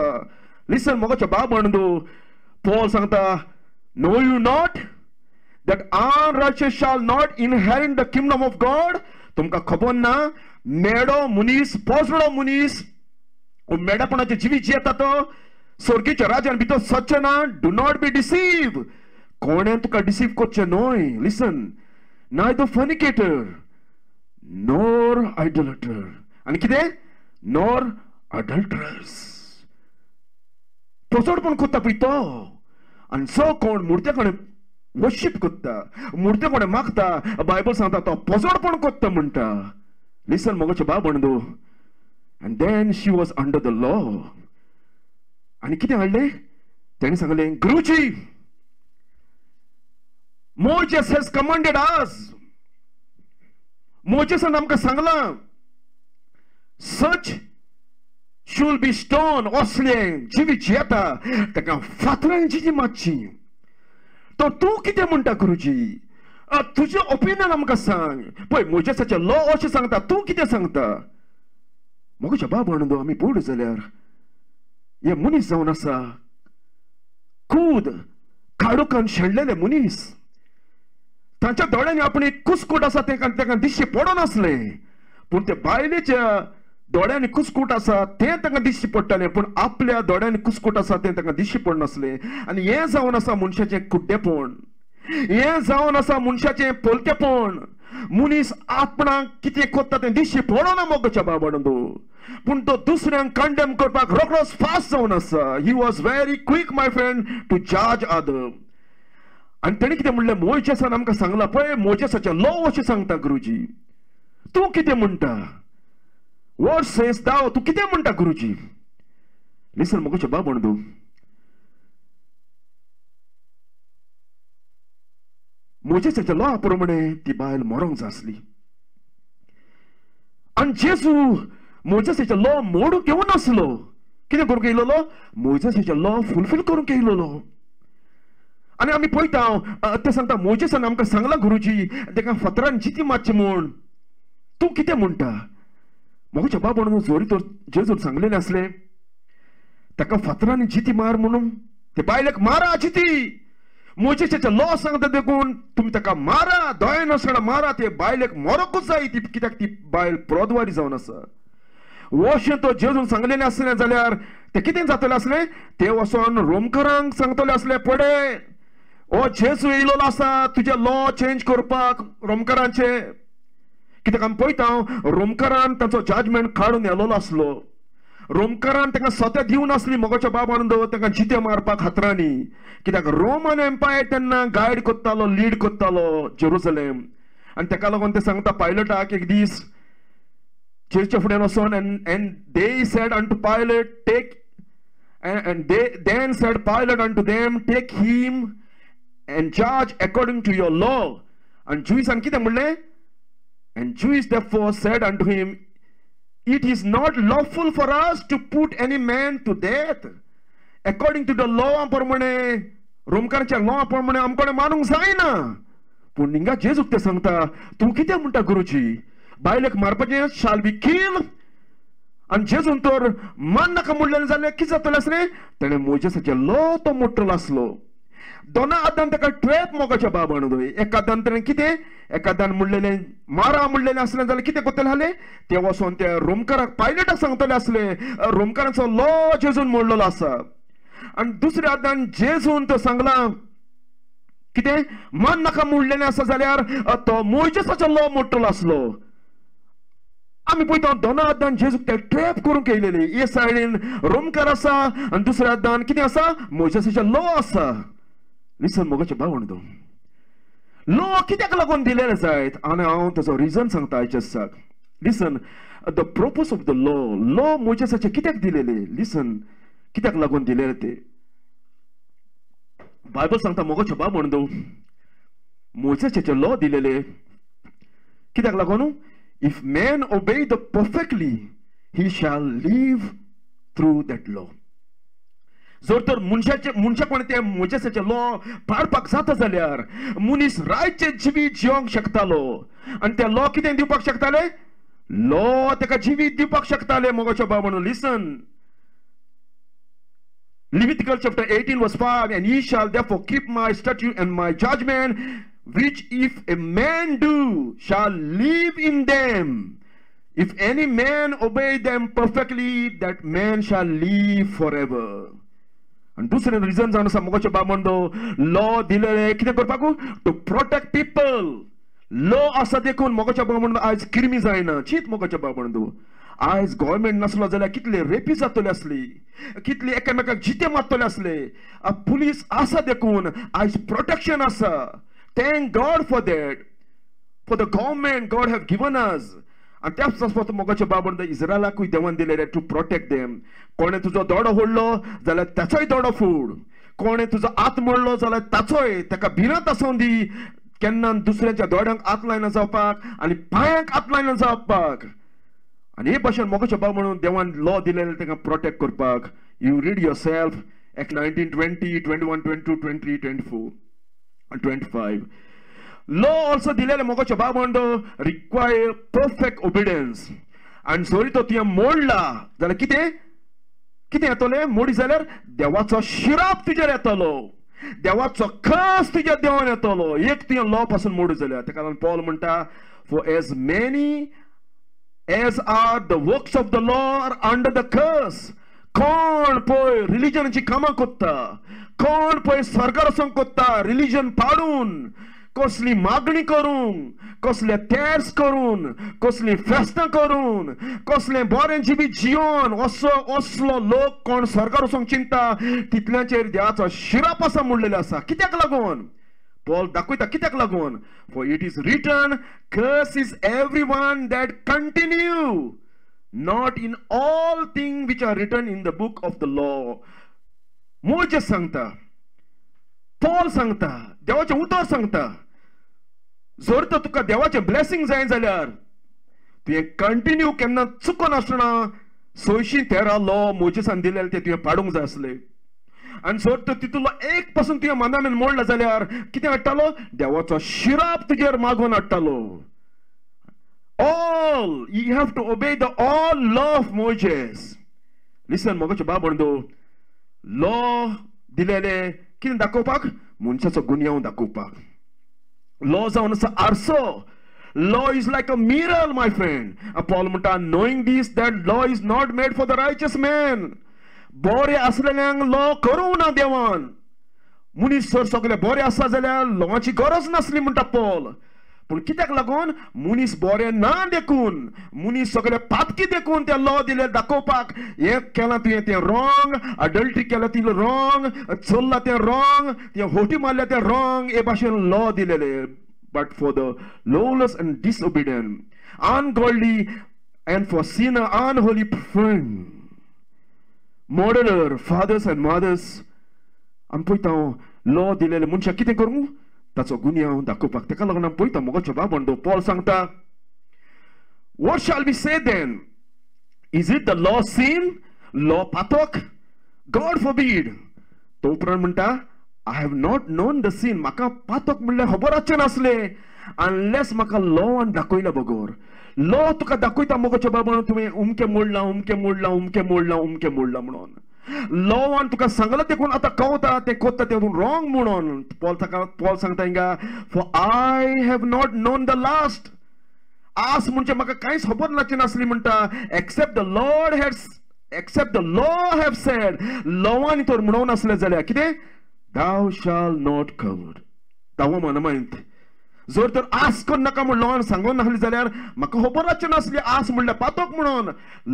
लिसन मोगाचे बाब म्हणदो पॉल सांगता know you not that unrighteous shall not inherit the kingdom of God. तुमका खबर ना मेडो मनीस पोसडो मनीस मेडापणाचे जिवीत जियेता तो स्वर्गीच्या राज्यान भितर सच्चे ना. Do not be deceive. कोणें तुका डिसीव करचें न्हय. लिसन neither fornicator nor idolater. आनी कितें? nor adulterers. पोसडपण करता पळय तो. आनी जो कोण मुर्त्या कोणें वर्शिप करता, मुर्त्या कोणें मागता, बायबल सांगता तो पोसडपण करता म्हणटा. लिसन मोगाचे बाब म्हणदो and then she was under the law. आनी कितें हाडलें? तेणें सांगलें गुरुजी Moses has commanded us. मोजेसान आमकां सांगलां such should be stoned. असलें जिवी जियेता ताका फातरांची मातशी. तो तूं कितें म्हणटा गुरुजी? तुजें ओपिनियन आमकां सांग. पळय मोजेसाचे लॉ अशें सांगता, तूं कितें सांगता? मोगाचे बाब म्हणून आमी पळयलें जाल्यार हे मनीस जावन आसा कूद काडूकान शेणलेले मनीस. तांच्या दोळ्यांनी आपणी कुसकूट आसा ताका दिश्टी पडनासलें, पूण ते बायलेच्या दोळ्यांनी कुसकूट आसा तें ताका दिश्टी पडटालें, पूण आपल्या दोळ्यांनी कुसकूट आसा तें ताका दिश्टी पडनासलें. आनी हें जावन आसा मनशाचें कुड्डेपण, हें जावन आसा मनशाचें पोलकेपण. मनीस आपणाक कितें करता तें दिश्टी पडना मोगाच्या बाबडो, पूण तो दुसऱ्यांक कंडेम करपाक रोखडोच फास्ट जावन आसा. He was very quick my friend to जज अदर. आनी तेणें कितें म्हणलें? मोजेसान आमकां सांगलां पळय मोजेसाचे लॉ अशें सांगता गुरुजी. तूं कितें म्हणटा? What says thou? तू कितें म्हणटा गुरुजी? लिसन मोगाचे बाब म्हणदो मोजेसाच्या लॉ प्रमाणे ती बायल मरोंक जाय आसली आनी जेजू मोजेसाच्या लॉ मोडूंक येवनासलो कितें करूंक येयलोलो मोजेसाच्या लॉ फुलफील करूंक येयलोलो आनी आमी पळयता ते सांगता मोजेसान आमकां सांगला गुरुजी तेका फातरान जिती मारची म्हूण तूं कितें म्हणटा मोगाच्या बाबा जोरी तर जेजून सांगलेलें आसलें ताका फातरांनी जिती मार म्हणून ते बायलेक मारा जिती मोजेसाच्या लॉ सांगता देखून तुमी ताका मारा दोळे नसताना मारा ते बायलेक मरोकूच जाय ती कित्याक ती बायल प्रौद्वारी जावन आसा वशें तो जेजून सांगलेलें आसलें जाल्यार ते कितें जातलें आसलें ते वचोन रोमकारांक सांगतले आसले पळय ओ जेजू येयलोलो आसा तुजे लॉ चेंज करपाक रोमकारांचे कित्याक आमी पळयता रोमकारान ताचो जजमेंट काडून येलोलो आसलो रोमकारान ताका सत्य दिवन आसली मोगाच्या बाबान ताका जिते मारपाक हातरांनी कित्याक रोमन एम्पायर तेन्ना गायड कोत्तालो लीड कोत्तालो जेरुसलेम आनी ताका लागून ते सांगता पायलटाक एक दीस चर्चे फुडें वचोन and they said unto Pilate take and they then said Pilate unto them, take him and judge according to your law. And Jews कितें म्हणलें and Jews therefore said unto him, it is not lawful for us to put any man to death according to the law प्रमाणे रोमकारांच्या law प्रमाणे आमकडे मारूंक जायना पूण हिंगा जेजूक ते सांगता तूं कितें म्हणटा गुरुजी बायलेक मारपाचें शाल बी किल आनी जेजून तर मान नाका म्हणलें जाल्यार कितें जातलें आसलें ताणें मोजेसाचे लॉ तो मोडटलो आसलो दोना आदान ताका ट्रॅप मोगाच्या बाबान एकादान ताणें कितें एकादान म्हणलेलें मारा म्हणलेलें आसलें जाल्यार कितें करतलें आसलें ते वचोन ते रोमकाराक पायलटाक सांगतले आसले रोमकारांचो लॉ जेजून मोडलेलो आसा आनी दुसऱ्या आदान जेजून तो सांगला कितें मान नाका म्हणलेलें आसा जाल्यार तो मोजेसाचो लॉ मोडटलो आसलो आमी पळयता दोना आदान जेजूक ते ट्रॅप करूंक येयलेली हे सायडीन रोमकार आसा आनी दुसऱ्या आदान कितें आसा मोजेसाचो लॉ आसा लिसन मोगाचे भावंडो लॉ कित्याक लागून दिलेले जायत आनी हांव ताचो रिजन सांगता आयच्या दिसाक listen the purpose of the law मोजेसाचे कित्याक दिलेले लिसन कित्याक लागून दिलेले ते बायबल सांगता मोगाचे भावंडो मोजेसाचे लॉ दिलेले कित्याक लागून if man obey the perfectly he shall live through that law जर तर मनशा कोणी ते मोजेसाचे लॉ पाळपाक जाता जाल्यार मनीस रायचे जिवीत जिवंक शकतालो आनी ते लॉ कितें दिवपाक शकताले लॉ ताका जिवीत दिवपाक शकताले मोगाच्या बाबानो लिसन Leviticus chapter 18 verse 5 and ye shall therefore keep my statute and my judgment which if a man do shall live in them if any man obey them perfectly that man shall live forever and दुसरे region जावन आसा मोगाच्या बाबंडो law दिलेले कितें करपाक to protect people law आसा देखून मोगाच्या बाबंडो आयज क्रिमी जायना चीत मोगाच्या बाबंडो आयज गव्हर्नमेंट नसलो जाल्यार कितले रेपी जातले असली कितले एकामेकाक जिते मारतले असले पुलीस आसा देखून आयज प्रोटेक्शन आसा thank God for that for the government God have given us आणि त्याच मोगाच्या बाबंड इस्रायलाकूय देवान दिलेले टू प्रोटेक्ट देम कोणे तुजो दोडो फोडलो जाल्यार ताचोय दोडो फोड कोणे तुजो हात मोडलो जाल्यार ताचोय ताका भिरांत आसूं दी केन्ना दुसऱ्याच्या दोड्यांक हात लायना जावपाक आनी पांयांक हात लायना जावपाक आणि हे भाशेन मोगाच्या बाब म्हणून देवान लॉ दिलेले ताका प्रोटेक्ट करपाक you read your self act 19 20 21 22 23 24 and 25 law also दिलेले मोगाच्या बाब म्हणून रिक्वायर परफेक्ट ओबिडियन्स आणि जरी तो तुवें मोडला जाल्यार कितें कितें येतलें मोडी जाल्यार देवाचो शिराप तुजेर येतलो देवाचो खस तुज्या देवान येतलो एक तुवें लॉ पासून मोडू जाल्यार ताका लागून पॉल म्हणटा for as many as are the works of the law are under the curse कोण पळय रिलिजनाची कामां कोत्ता कोण पळय सरकार वचून कोत्ता रिलिजन पाडून कसली मागणी करून कसले तेर्स करून कसली फेस्तां करून कसले बरें जिवीत जिवन असलो लोक कोण सरकार वचूंक चिंता तितल्यांचेर देवाचो शिराप आसा म्हणलेले आसा कित्याक लागून Paul दाखयता कित्याक लागून for it is written curse is everyone that continue not in all things which are written in the book of the law Moses सांगता Paul सांगता देवाचें उतर सांगता जर तर तुका देवाचें ब्लेसिंग जाय जाल्यार तुवें कंटिन्यू केन्ना चुकोन आसतना 613 लॉ मोजेसान दिलेले ते तुवें पाडूंक जाय आसले. आनी जर तर तितूलो एक पासून तुवें मनान मोडला जाल्यार कितें हाडटालो? देवाचो शिराप तुजेर मागून हाडटालो. All you have to obey the all law of Moses. Listen, मोगाचे बाब म्हणदो, लॉ दिलेले कितें दाखोवपाक? मनशाचो गुन्यांव दाखोवपाक. लॉ जावन आसा आरसो. Law is like a mirror, my friend. Paul म्हणटा, knowing this, that law is not made for the righteous man. बरे असलेल्यांक लॉ करूं ना देवान. मनीस जर सगळे बरे आसा जाल्यार लॉची गरज नासली म्हणटा पॉल. पण कित्याक लागून? मनीस बरे ना देखून, मनीस सगळे पातकी देखून ते लॉ दिले दाखोवपाक. हे केलां तुवें तें रॉंग, अडल्टरी केला ती रॉंग, चल्ला तें रॉंग, तें होटी मारल्या तें रॉंग, हे भाशेन लॉ दिलेले. But for the lawless and disobedient, ungodly, and for sinner, unholy friend, murderer, fathers and mothers, आमी पळयता लॉ दिलेले मनशाक कितें करूं? ताचो गुन्यांव दाखोवपाक. ताका लागून आमी पळयता मोगाचो बाब म्हणदो पॉल सांगता, what shall we say then? Is it the law sin? Law पातक? God forbid. तो उपरांत म्हणटा, I have not known the sin. म्हाका पातक म्हणल्यार खबराचें नासलें unless म्हाका लॉवान दाखयला बगोर. लॉ तुका दाखयता मोगाचो बाब म्हणून तुवें उमकें मोडलां, उमकें मोडलां, उमकें मोडलां, उमकें मोडलां म्हणून. लॉवान तुका सांगलां देखून आतां कवता तें कोत्ता तें रॉंग म्हणून. पॉल सांगता हिंगा, for I have not known the last. आस म्हणजे म्हाका कांयच खबर नासची नासली म्हणटा. except the law have said. लॉवान तर म्हणून आसलें जाल्यार कितें? Thou shall not covet. दावा मानमायंत. जर तर आस कर नाका म्हूण लॉवान सांगून नासली जाल्यार म्हाका खबराचें नासली आस म्हणल्यार पातक म्हणून.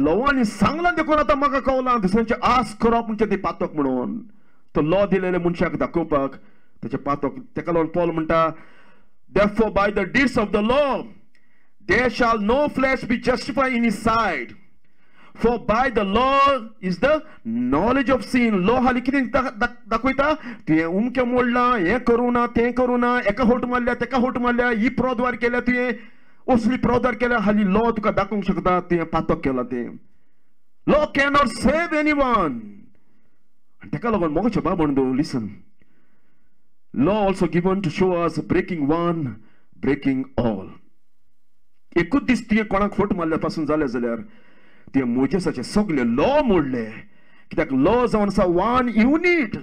लॉवानी सांगलां देखून आतां म्हाका कळलां दुसऱ्यांची आस करप म्हणजे ती पातक म्हणून. तो लॉ दिलेले मनशाक दाखोवपाक तेचे पातक. तेका लागून पॉल म्हणटा, therefore by the deeds of the law there shall no flesh be justified in his sight. For by the law is the knowledge of sin. Law हाली कितें दाखयता? तुवें उमकें मोडलां, हें करूं ना, तें करूं ना, एका होट मारल्या, तेका होट मारल्या, ही प्रौद्वार केल्या तुवें, असली प्रौद्वार केल्या. हाली लॉ तुका दाखोवंक शकता तुवें पातक केलां तें. Law cannot save anyone. आनी तेका लागून मोगाचो बाब म्हणदो, listen. Law also given to show us breaking one, breaking all. एकूच दीस तुवें कोणाक फोट मारल्या पासून जालें जाल्यार ते मोजेसाचे सगळे लॉ मोडले. कित्याक लॉ जावन आसा वन युनिट.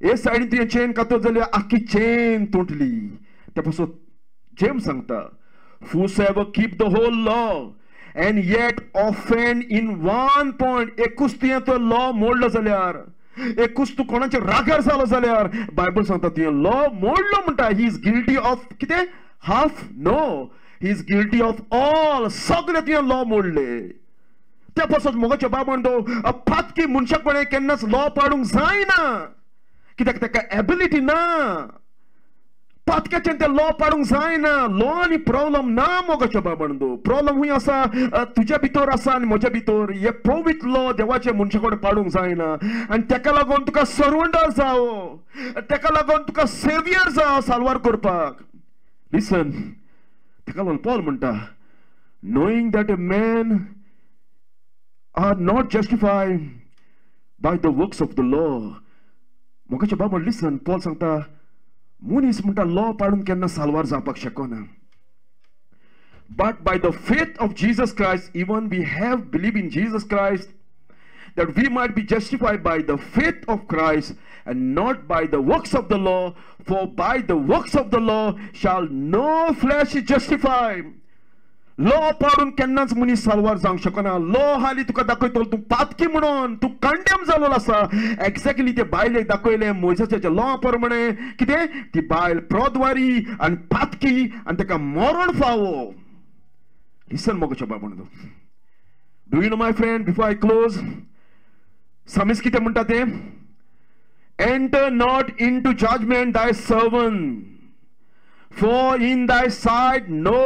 हे सायडीन तुवें चेन कातत जाल्यार आख्खी चेन तुटली. ते पासून जेम्स सांगता, whosoever keep the whole law and yet offend in one point. एकूच तुवें तो लॉ मोडलो जाल्यार, एकूच तूं कोणाच्या रागार जालो जाल्यार बायबल सांगता तुवें लॉ मोडलो म्हणटा. ही इज गिल्टी ऑफ कितें? Half? No, he is guilty of all. सगळे तुवें लॉ मोडले. त्या पासून मोगाचो बाब म्हणदो, पातकी मनशाक कोणें केन्नाच लॉ पाडूंक जायना. कित्याक ताका एबिलिटी ना. पातक्याचें तें लॉ पाडूंक जायना. लॉ आनी प्रॉब्लम ना मोगाचो बाब म्हणदो. प्रॉब्लम खूंय आसा? तुज्या भितर आसा आनी म्हज्या भितर. हे पवित्र लॉ देवाचे मनशा कडेन पाडूंक जायना. आनी तेका लागून तुका सर्वंटर जावो, तेका लागून तुका सेवियर जावो साल्वार करपाक. लिसन, तेका लागून पॉल म्हणटा, knowing that a man are not justified by the works of the law. मोगाचो बाब म्हण, listen, पॉल सांगता, मनीस म्हणटा लॉ पाडून केन्ना साल्वार जावपाक शकना. But by the faith of Jesus Christ, even we have believed in Jesus Christ, that we might be justified by the faith of Christ and not by the works of the law. For by the works of the law shall no flesh justify. Law पाडून केन्नाच मनीस साल्वार जावंक शकना. Law हाली तुका दाखयतलो तूं पातकी म्हणून, तूं कंडेम जालो आसा. एक्झॅक्टली ते बायलेक दाखयलें मोजेसाच्या लॉ प्रमाणे. कितें? ती बायल प्रौद्वारी आनी पातकी आनी ताका मरण फावो. लिसन मोगाचो बाब म्हणदो, do you know my friend, before I close, सामीस कितें म्हणटा तें? Enter not into judgment thy servant, for in thy sight no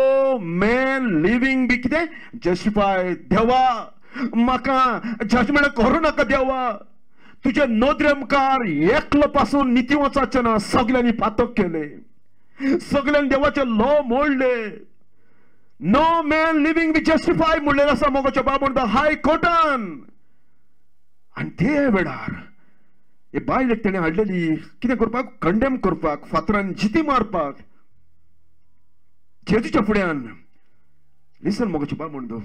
man living be कितें? justify. देवा म्हाका जजमेंट करूं नाका देवा. तुजे नदरे मुखार एकलो पासून निती वचाचें ना. सगल्यांनी पातक केले. सगळ्यांनी देवाचे लॉ मोडले. नो मॅन लिव्हिंग बी जस्टिफाय म्हणलेलं आसा मोगाच्या बाबून हाय कोर्टान. आणि ते वेळार हे बायलेक तेणे हाडलेली कितें करपाक, कंडेम करपाक, फातरान जिती मारपाक जेजूच्या फुड्यान. लिसन मोगाचे बाब म्हणतो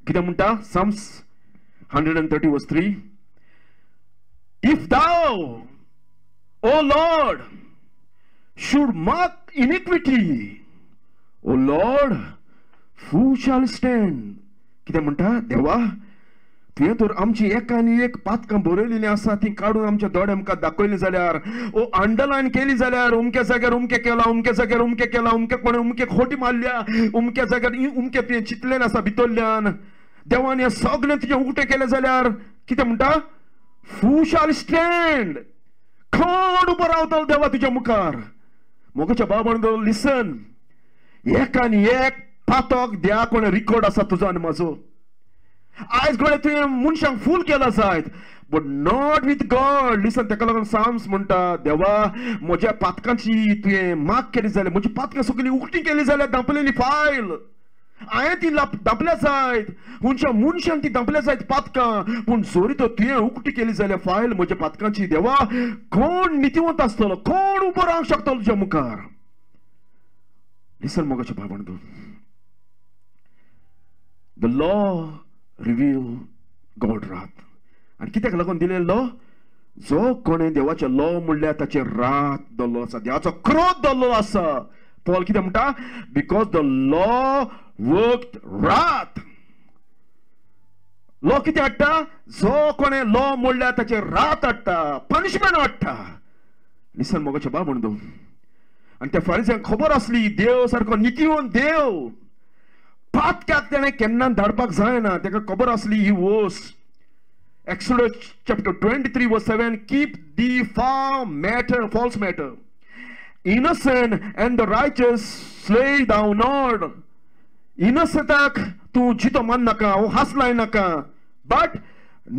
कितें म्हणटा Sam's 130:3. If thou, O Lord, should mark iniquity, O Lord, who shall stand? कितें म्हणटा देवा तुवें तर आमची एक आनी एक पातकां बरयलेलीं आसा ती काडून आमच्या दोळे आमकां दाखयली जाल्यार, ओ अंडरलायन केली जाल्यार उमके जाग्यार उमके केला, उमके जाग्यार उमके केला, उमके कोणें उमके खोटी मारल्या, उमके जाग्यार उमके तुवें चितलेलें आसा भितरल्यान. देवान हें सगळें तुजें उकटें केलें जाल्यार कितें म्हणटा Who shall stand? कोण उबो रावतलो देवा तुज्या मुखार. मोगाच्या बाबांनो लिसन, एक आनी एक पातक द्या कोण रिकॉर्ड आसा तुजो आनी म्हाजो. आयज घडये तुवें मनशांक फूल केला जायत, बट नॉट विथ गॉड. लिसन, तेका लागून साम्स म्हणटा देवा म्हज्या पातकांची तुवें माग केली जाल्यार, म्हजी पातकां सगळीं उकटी केली जाल्यार धांपलेली फायल हांवें ती धांपल्या जायत, खंयच्या मनशांक ती धांपल्या जायत पातकां, पूण जोरी तो तुवें उकटी केली जाल्यार फायल म्हज्या पातकांची. देवा कोण नितिवंत आसतलो, कोण उबो रावंक शकतलो तुज्या मुखार. लिसन मोगाच्या बाबांनो, द लॉ रिवील गॉड रात. आनी कित्याक लागून दिलेलो लॉ, जो कोणें देवाचे लॉ म्हणल्यार ताचेर रात दल्लो आसा, देवाचो क्रोध दल्लो आसा. पॉल कितें म्हणटा, बिकॉज द लॉ वर्क्ड रात. लॉ कितें हाडटा, जो कोणें लॉ मोडल्यार ताचेर रात हाडटा, पनिशमेंट हाडटा. लिसन मोगाचे बाबांनो, आनी त्या फारिज्यांक खबर आसली देव सारको नितिवंत देव पातक्याक तेणें केन्ना धाडपाक जायना. तेका खबर आसली ही वोस. Exodus chapter 23:7, keep thee far matter, false matter. Innocent and the righteous slay thou not. Innocentaक तूं जितो मान नाका, ओ हासलाय नाका, बट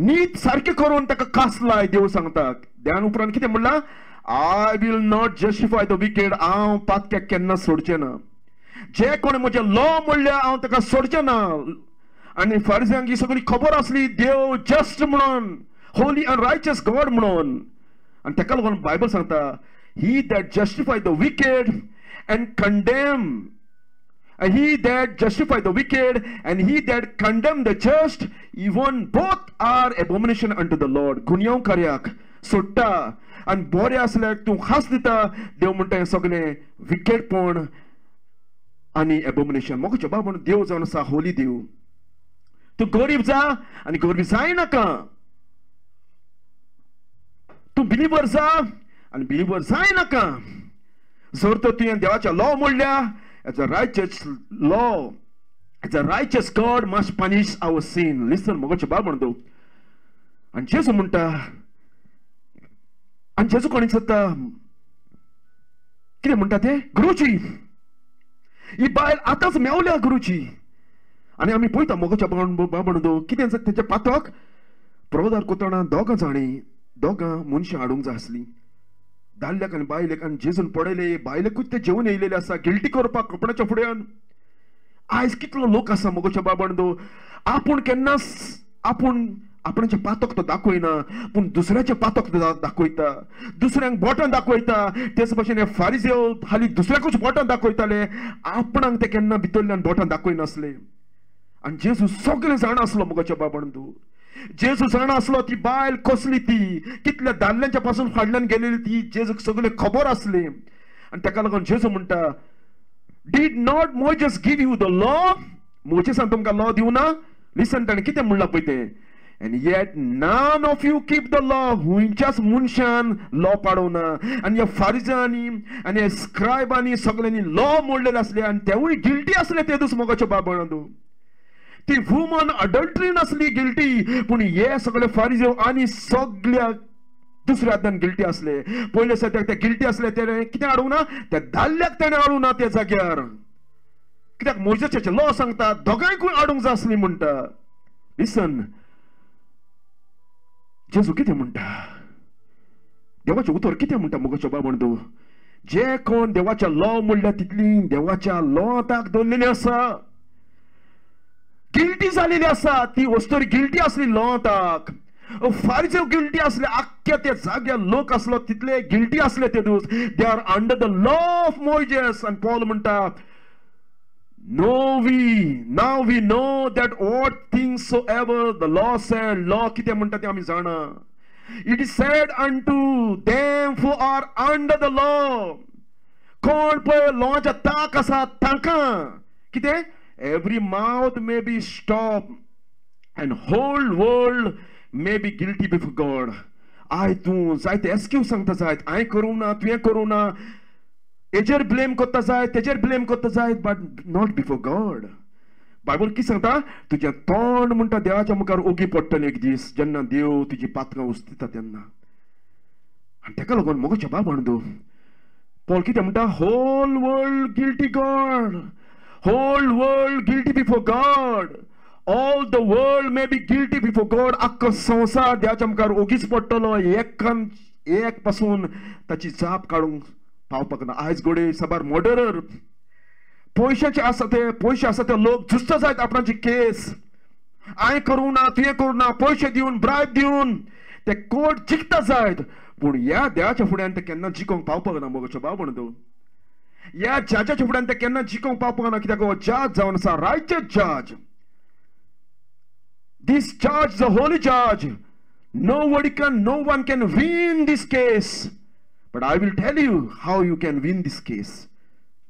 नीत सारकें करून ताका कासलाय. देव सांगता देवान उपरांत कितें म्हणलां, I will not justify the wicked. हांव पातक्याक केन्ना सोडचें ना. जे कोण म्हजे लॉ म्हणल्या हांव ताका सोडचें ना. आनी फारिज्यांक ही सगळी खबर आसली देव जस्ट म्हणून, होली अँड रायचस गॉड म्हणून. आनी तेका लागून बायबल सांगता, he that justify the wicked and condemn, and he that justify the wicked and he that condemn the just, even both are abomination unto the Lord. गुन्यांव कार्याक सोडटा आनी बरें आसल्यार तूं हास दिता. देव म्हणटा हें सगळें विकेडपण आनी एबोमिनेशन. मोगाच्या बाबांनो, देव जावन आसा होली देव. तूं गरीब जा आनी गरीब जायनाका. तूं बिलीवर जा आनी बिलीवर जायनाका. जर तर तुवें देवाच्या लॉ मोडल्या, as a righteous law, as a righteous God must punish our sin. Listen मोगाच्या बाबांनो, आनी जेजू म्हणटा, आनी जेजू कोणी सत्ता कितें म्हणटा ते, गुरुजी ही बायल आतांच मेवल्या गुरुजी. आनी आमी पळयता मोगाच्या बाबांनो कितें तेचे पातक प्रवदार कोतना दोगां जाणी, दोगां मनशां हाडूंक जाय आसलीं, दादल्याक आनी बायलेक. आनी जेजून पळयले बायलेकूच ते जेवून येयलेले आसा गिल्टी करपाक कपड्याच्या फुड्यान. आयज कितलो लोक आसा मोगाच्या बाबांनो, आपूण केन्नाच आपूण आपणाचे पातक तो दाखयना, पूण दुसऱ्याचे पातक तो दाखयता, दुसऱ्यांक बोटां दाखयता. तेच भशेन हे फारिजेव हालीं दुसऱ्याकूच बोटां दाखयताले, आपणाक ते केन्ना भितरल्यान बोटां दाखयनासले. आनी जेजू सगळें जाणा आसलो मोगाच्या बाबांनो. जेजू जाणा आसलो ती बायल कसली, ती कितल्या दादल्यांच्या पासून फाडल्यान गेलेली, ती जेजूक सगळें खबर आसली. आनी ताका लागून जेजू म्हणटा, did not Moses give you the law? मोजेसान तुमकां लॉ दिवना? लिसन, ताणें कितें म्हणलां पळय तें, and yet none of you keep the law. हुंयच्याच मनशान लॉ पाडवना. आनी ह्या फारिजांनी आनी ह्या स्क्रायबांनी सगळ्यांनी लॉ मोडलेले आसले आनी तेवूय गिल्टी आसले ते दीस मोगाच्या बाबांनो. ती वुमन अडल्टरीन आसली गिल्टी, पूण हे सगळे फारिजेव आनी सगळ्या दुसऱ्या आदान गिल्टी आसले. पयले सद्याक ते गिल्टी आसले तेणे कितें हाडूंक ना, त्या दादल्याक तेणे हाडूंक ना त्या जाग्यार. कित्याक मोजेसाचे लॉ सांगता दोगांयकूय हाडूंक जाय आसली म्हणटा. लिसन, जेजू कितें म्हणटा, देवाचें उतर कितें म्हणटा मोगाच्या बाबांनो, जे कोण देवाच्या लॉ म्हणल्या तितली देवाच्या लॉताक दवरलेली आसा, गिल्टी जालेली आसा, ती वस्तू गिल्टी असली लॉताक. फारिसेव गिल्टी असले, आख्या त्या जाग्यार लोक असलो तितले गिल्टी असले ते दिवस. They are under the law of Moses. आणि पॉल म्हणटा, now we know that what things soever the law said, law किती म्हणता ते आम्ही जाणा. It is said unto them who are under the law. कोण पळय लॉच्या ताक आसा ताका कितें, every mouth may be stopped and whole world may be guilty before God. आय तू जायते एक्सक्यूज सांगता जायत, हांवें करूं ना, तुवें करूं ना, हेजेर ब्लेम करता जाय, तेजेर ब्लेम करता जायत, but not before God. Bible कितें सांगता, तुजें तोंड म्हणटा देवाच्या मुखार ओगी पडटलें एक दीस, जेन्ना देव तुजी पातकां उस्तिता तेन्ना. आनी तेका लागून मोगोच्या बाबंदो पॉल कितें म्हणटा, whole world guilty God, whole world guilty before God, all the world may be guilty before God. आख्खो संवसार देवाच्या मुखार ओगीच पडटलो, एक पासून ताची जाप काडूंक पावपाक ना. आयज गोडे साबार मर्डरर, पयशाचे आसा ते, पयशे आसा ते लोक झुजता जायत आपणाची केस. हांवें करूं ना, तुवें करूं ना, पयशे दिवन, ब्रायब दिवन ते कोर्ट जिखता जायत. पूण ह्या देवाच्या फुड्यान ते केन्ना जिखोवंक पावपाक ना. मोगोच्या बाबंदो ह्या जजाच्या फुड्यान ते केन्ना जिखोवंक पावपाक ना. कित्याक हो जज जावन आसा, रायचस जज. This judge is a holy judge. No one can win this case. But I will tell you how you can win this case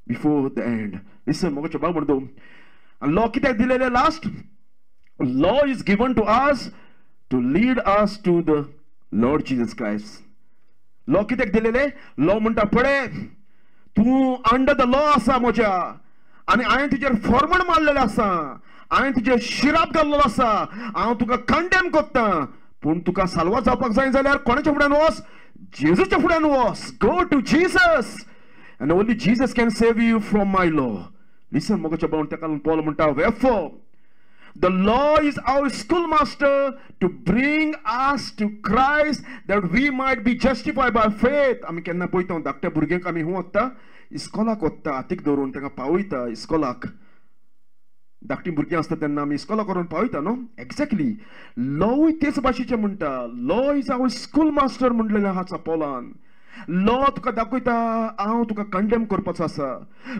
before the end. Listen, mogocha babandu. And law kitak dilele last. Law is given to us to lead us to the Lord Jesus Christ. Law kitak dilele. Law म्हणटा पळे तू under the law आसा मोजा, आणि हांवें तुजेर फॉर्मण मारलेलें आसा, हांवें तुजेर शिराप घाल्लो आसा, हांव तुका कंडेम करता. पूण तुका साल्वा जावपाक जाय जाल्यार कोणाच्या फुड्यान वच, जेजूच्या फुड्यान वच. Go to Jesus and only Jesus can save you from my law. Listen, mogocha baun teका Paul म्हणटा, wherefore the law is our schoolmaster to bring us to Christ that we might be justified by faith. आमी केन्ना पळयता धाकट्या भुरग्यांक आमी हूं वता इस्कॉलाक वता, हातीक धरून ताका पावयता इस्कॉलाक. धाकटी भुरगीं आसता तेन्ना आमी इस्कॉलाक व्हरून पावयता न्हू. एक्झॅक्टली लॉय तेच भाशेचें म्हणटा. Law is our school master म्हणलेलें आसा पॉलान. लॉ तुका दाखयता हांव तुका कंडेम करपाचो आसा.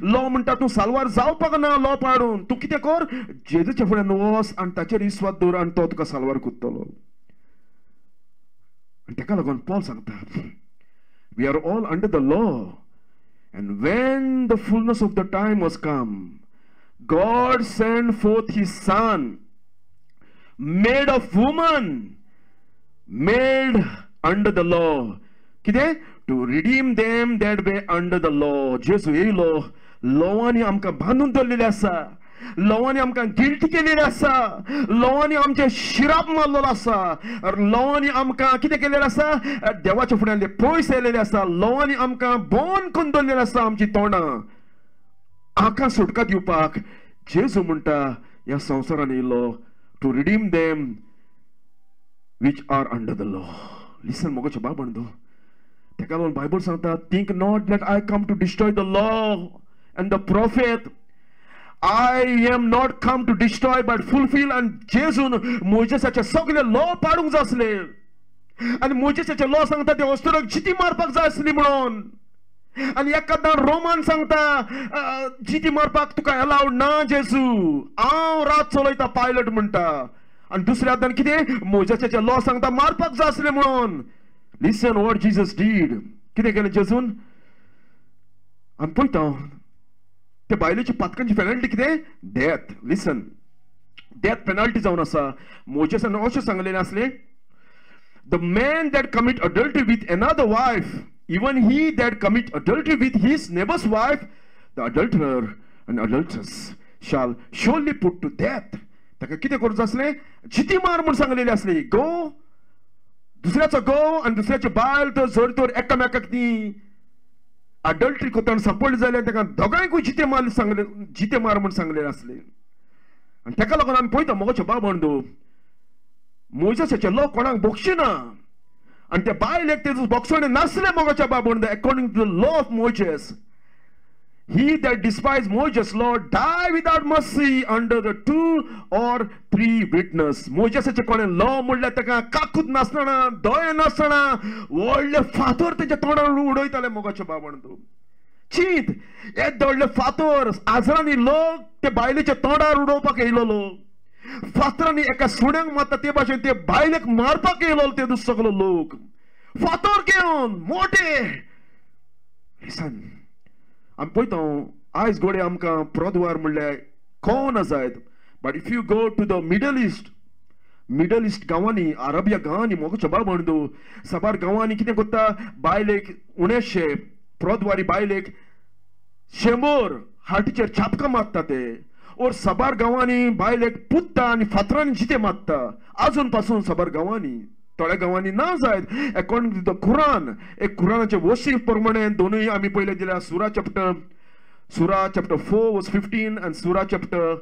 लॉ म्हणटा तूं साल्वार जावपाक ना लॉ पाडून. तूं कितें कर, जेजूच्या फुड्यान वच आनी ताचेर विस्वास दवर आनी तो तुका साल्वार करतलो. आनी ताका लागून पॉल सांगता, we are all under the law and when the fullness of the time was come, God sent forth his son, made of woman, made under the law. कितें? To redeem them that were under the law. जेजू येयलो, लॉवांनी आमकां बांदून दवरलेले आसा, लॉवांनी आमकां guilty केलेली आसा, लॉवांनी आमचे शिराप मारलेलो आसा, लॉवांनी आमकां कितें केलेलें आसा, देवाच्या फुड्यान पयस येयलेले आसा, लॉवांनी आमकां बॉन करून दवरलेलें आसा आमची तोंडां. आंखां सुटका दिवपाक जेजू म्हणटा ह्या संवसारान येयलो to redeem them which are under the law. Listen, मोगोच्या बाबंदो, तेका लागून बायबल सांगता, think not that I come to destroy the law and the prophet. I am not come to destroy but fulfill. And जेजून मोजेसाचे सगळे law पाडूंक जाय आसले, आनी मोजेसाचे लॉ सांगता ते वस्तूक जिती मारपाक जाय आसली म्हणून. आणि एखादा रोमान सांगता जिती मारपाक तुका अलाउड ना जेजू, हांव रात चलयता पायलट म्हणटा. आणि दुसऱ्या हातान कितें, मोजेसाचे लॉ सांगता मारपाक जाय आसले म्हणून. Listen what Jesus did. कितें केलें जेजून? आमी पळयता त्या बायलेची पातकांची पेनल्टी कितें, डेथ. लिसन, डेथ पेनल्टी जावन आसा. मोजेसान अशें सांगलेलें आसलें, the man that commit adultery with another wife, even he that commit adultery with his neighbor's wife, the adulterer and adulteress shall surely put to death. ताका कितें करूंक जाय आसलें, जिती मार म्हूण सांगलेलें आसलें. गो दुसऱ्याचो गो आनी दुसऱ्याची बायल तर जर तर एकामेकाक ती अडल्टरी कोतान सांपडली जाल्यार ताका दोगांयकूय जिते मार म्हूण सांगलेलें आसलें. आनी ताका लागून आमी पळयता मोगोच्या बाबंदो, मोजेसाचे लॉ कोणाक बोगशिना. आणि त्या बायलेक तेजो बोगसोणे नासले मोगाच्या बाबून according to the law of Moses. He that despised Moses' law die without mercy under the 2 or 3 witness. Moses' कोणे law म्हणल्या तेका काकूत नासतना दोय नासतना व्हडले फातर तेच्या तोंडार उडयताले मोगाच्या बाबण तू चीत येद व्हडले फातर आजरांनी लोक ते बायलेच्या तोंडार उडोवपाक येयलोलो फातरांनी एका सुण्यांक मारता ते भाशेन ते बायलेक मारपाक येयलो ते सगलो लोक फातर घेवन मोठे लिसन आमी पळयता आयज घोडे आमकां प्रोदवार म्हणल्यार कोण जायत but if you go to the Middle East गांवांनी अरेबिया गांवांनी मोगाच्या बाबणदो साबार गांवांनी कितें करता बायलेक उणेशे प्रोदवारी बायलेक 100 हार्टीचेर छापकां मारता ते और साबार गांवांनी बायलेक पुत्ता आनी फातरांनी जिते मारता अजून पासून साबार गांवांनी थोड्या गांवांनी ना जायत अकॉर्डिंग टू द कुरान एक कुरानाचे वसीफ प्रमाणे दोनूय आमी पयले दिल्या सुरा चॅप्टर 4 वर्स 15 and सुरा चॅप्टर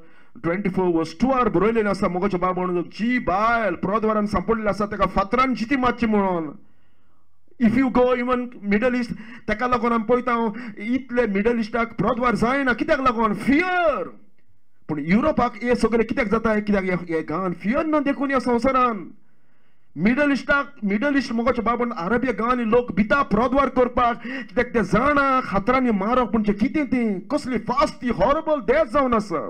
24 वर्स 2 आर बरयलेलें आसा मोगाच्या बाबण जी बायल प्रोदवारान सांपडलेली आसा तेका फातरान जिती मारची म्हणून if you go even middle east तेका लागून आमी पळयता इतले मिडल ईस्टाक प्रोदवार जायना कित्याक लागून फियर पूण युरोपाक हे सगळे कित्याक जाता कित्याक हे गांवांत फियर ना देखून ह्या संवसारान मिडल ईस्ट मोगाच्या बाबण अरेबिया गांवांनी लोक भिता प्रोदवार करपाक कित्याक ते जाणा खातरांनी मारप म्हणजे कितें तें कसली फास्ट ती हॉरेबल डेथ जावन आसा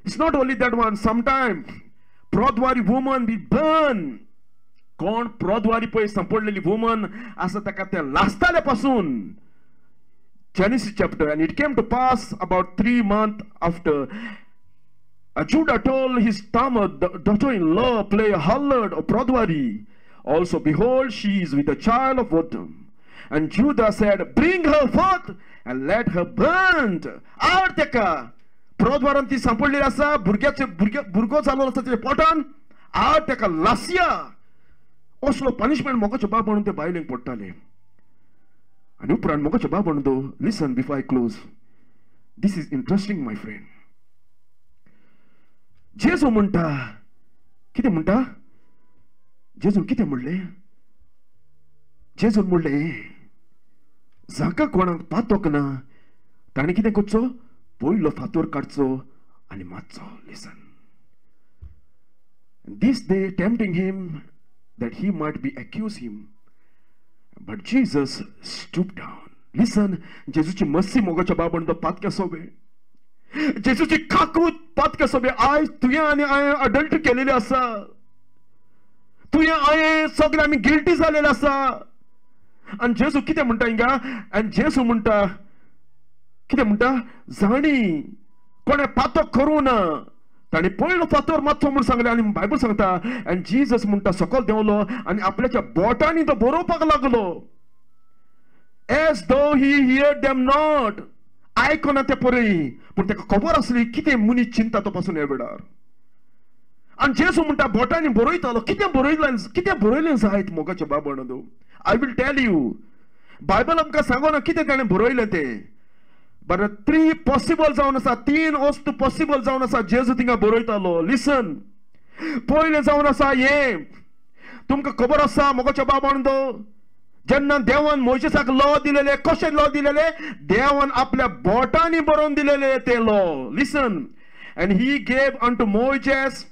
it's not only that one sometime प्रोदवारी वुमन बी बर्न कोण प्रोदवारी पळय सांपडलेली वुमन आसा ताका ते लासताले पासून Genesis chapter and it came to pass about 3 months after Judah told his Tamar daughter-in-law play a harlot or prodwari also behold she is with a child of autumn and Judah said bring her forth and let her burnt out teka prodwaran ti sampolli asa burgo zalo asa te potan out teka lasya oslo punishment mogacha bab म्हणून ते बायलेक पडटाले आणि उपरांत मोगाच्या बाबण दो listen before I close this is interesting my friend जेजू म्हणटा कितें म्हणटा जेजून कितें म्हणलें जेजून म्हणलें जाका कोणाक पातोक ना ताणें कितें करचो पयलो फातर काडचो आनी मारचो listen this they tempting him that he might be accuse him but Jesus stooped down. Listen, जेजूची mushy मोगाच्या बाबण तो पातक्या सोबे जेजूची काकूत पातक्या सोबे आयज तुवें आनी हांवें अडल्टरी केलेली आसा तुवें हांवें सगळे आमी गिल्टी जालेले आसा आनी जेजू कितें म्हणटा हिंगा आनी जेजू म्हणटा कितें म्हणटा जाणी कोणे पातक करूं ना ताणी पयलो फातर मारचो म्हूण सांगलें आनी बायबल सांगता आनी जीजस म्हणटा सकयल देंवलो आनी आपल्याच्या बोटांनी तो बरोवपाक लागलो as though he heard them not आयकना ते पळय पूण ताका खबर आसली कितें मनीस चिंता तो पासून ह्या वेळार आनी जेजू म्हणटा बोटांनी बरयतालो कितें बरयलें जायत मोगाच्या बाबण I will tell you Bible आमकां सांगना कितें ताणें बरयलें तें But 3 possible जावन आसा 3 वस्तू पॉसिबल जावन आसा जेजू थिंगा बरयतालो लिसन पयलें जावन आसा हे तुमकां खबर आसा मोगाच्या बाबण दो जेन्ना देवान मोइसेसाक लॉ दिलेले कशें लॉ दिलेले देवान आपल्या बोटांनी बरोवन दिलेले ते law listen and he gave unto Moses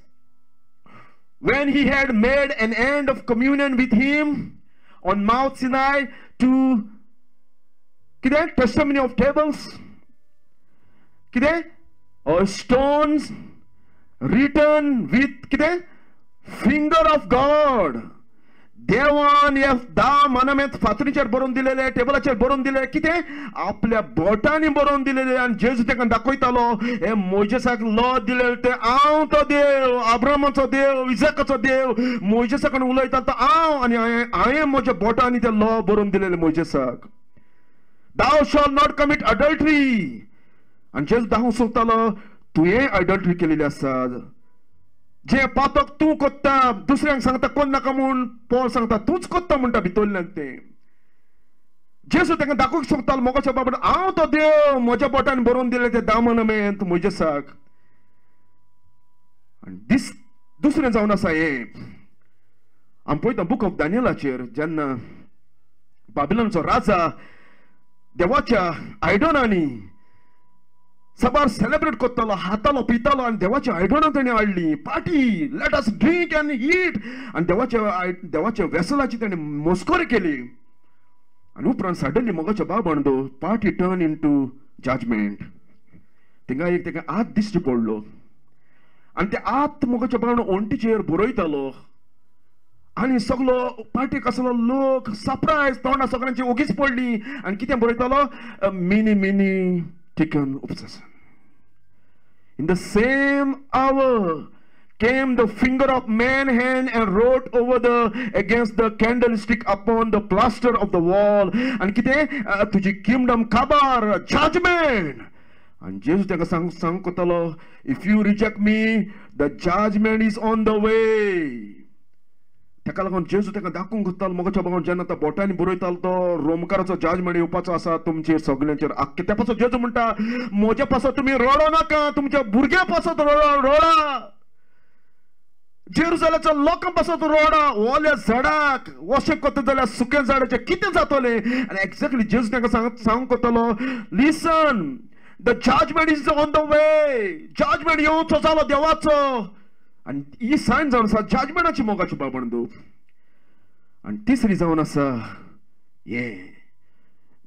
when he had made an end of communion with him on Mount Sinai to कितें testimony of tables कितें stones written with कितें finger of God देवान हे 10 मानमेंत फातरीचेर बरोवन दिलेले टेबलाचेर बरोवन दिलेले कितें आपल्या बोटांनी बरोवन दिलेले आनी जेजू ताका दाखयतालो हे मोइसेसाक लॉ दिलेले ते हांव तो देव अब्रामाचो देव इसाकाचो देव मोइसेसा कडेन उलयता तो हांव आनी हांवें म्हज्या बोटांनी ते लॉ बरोवन दिलेले मोइसेसाक Thou shalt not commit adultery. And जेजू दाखोवन सांगतालो तुवें अडल्टरी केलेली आसा जे पातक तूं कोत्ता दुसऱ्यांक सांगता कोण नाका म्हूण पॉल सांगता तूंच कोत्ता म्हणटा भितरल्यान तें जेजू ताका दाखोवंक सांगतालो मोगाच्या बाबा हांव तो देव म्हज्या बोटान बरोवन दिले ते 10 मानमेंत मोइसेसाक आनी दुसरें जावन आसा हे आमी पळयता बूक ऑफ दानियलाचेर जेन्ना बाबिलोनचो राजा देवाच्या आयडनांनी सबार सेलिब्रेट करतालो हातालो पितालो आनी देवाची आयडनां ताणें हाडली party let us drink and eat आनी देवाच्या वेसलाची ताणें मस्कोरी केली आनी उपरांत सडनली मोगाच्या बाबंडो पार्टी टर्न इनटू जजमेंट थिंगा एक ताका आत दिश्टी पडलो आनी ते आत मोगाच्या बाबंडो ओंटीचेर बरयतालो आनी सगलो पार्टीक आसलो लोक सरप्रायज तोंडां सगळ्यांची ओगीच पडली आनी कितें बरयतालो मिनी मिनी टिकन उपसन In the same hour came the finger of man hand and wrote over against the candlestick upon the plaster of the wall. And kite tuji kingdom kabar judgment. And Jesus teka sang kotalo, if you reject me, the judgment is on the way. तेका लागून जेजू तेका दाखोवंक कोत्तालो मोगाच्या भावान जेन्ना तो बोटांनी बरयतालो तो रोमकाराचो जजमेंट येवपाचो आसा तुमचेर सगळ्यांचेर आख्खे त्या पासत जेजू म्हणटा म्हज्या पासत तुमी रडो नाका तुमच्या भुरग्या पासत रडा जेरुसलेमाच्या लोकां पासत रडा ओल्या झाडाक वशें करता जाल्यार सुक्या झाडाचें कितें जातलें आनी एक्झॅक्टली जेजू तेका सांगूंक कोत्तालो listen the judgement is on the way judgement येवचो जालो देवाचो आनी ही सायन जावन आसा जजमेंटाची मोगाची बाबंडो आनी तिसरी जावन आसा ये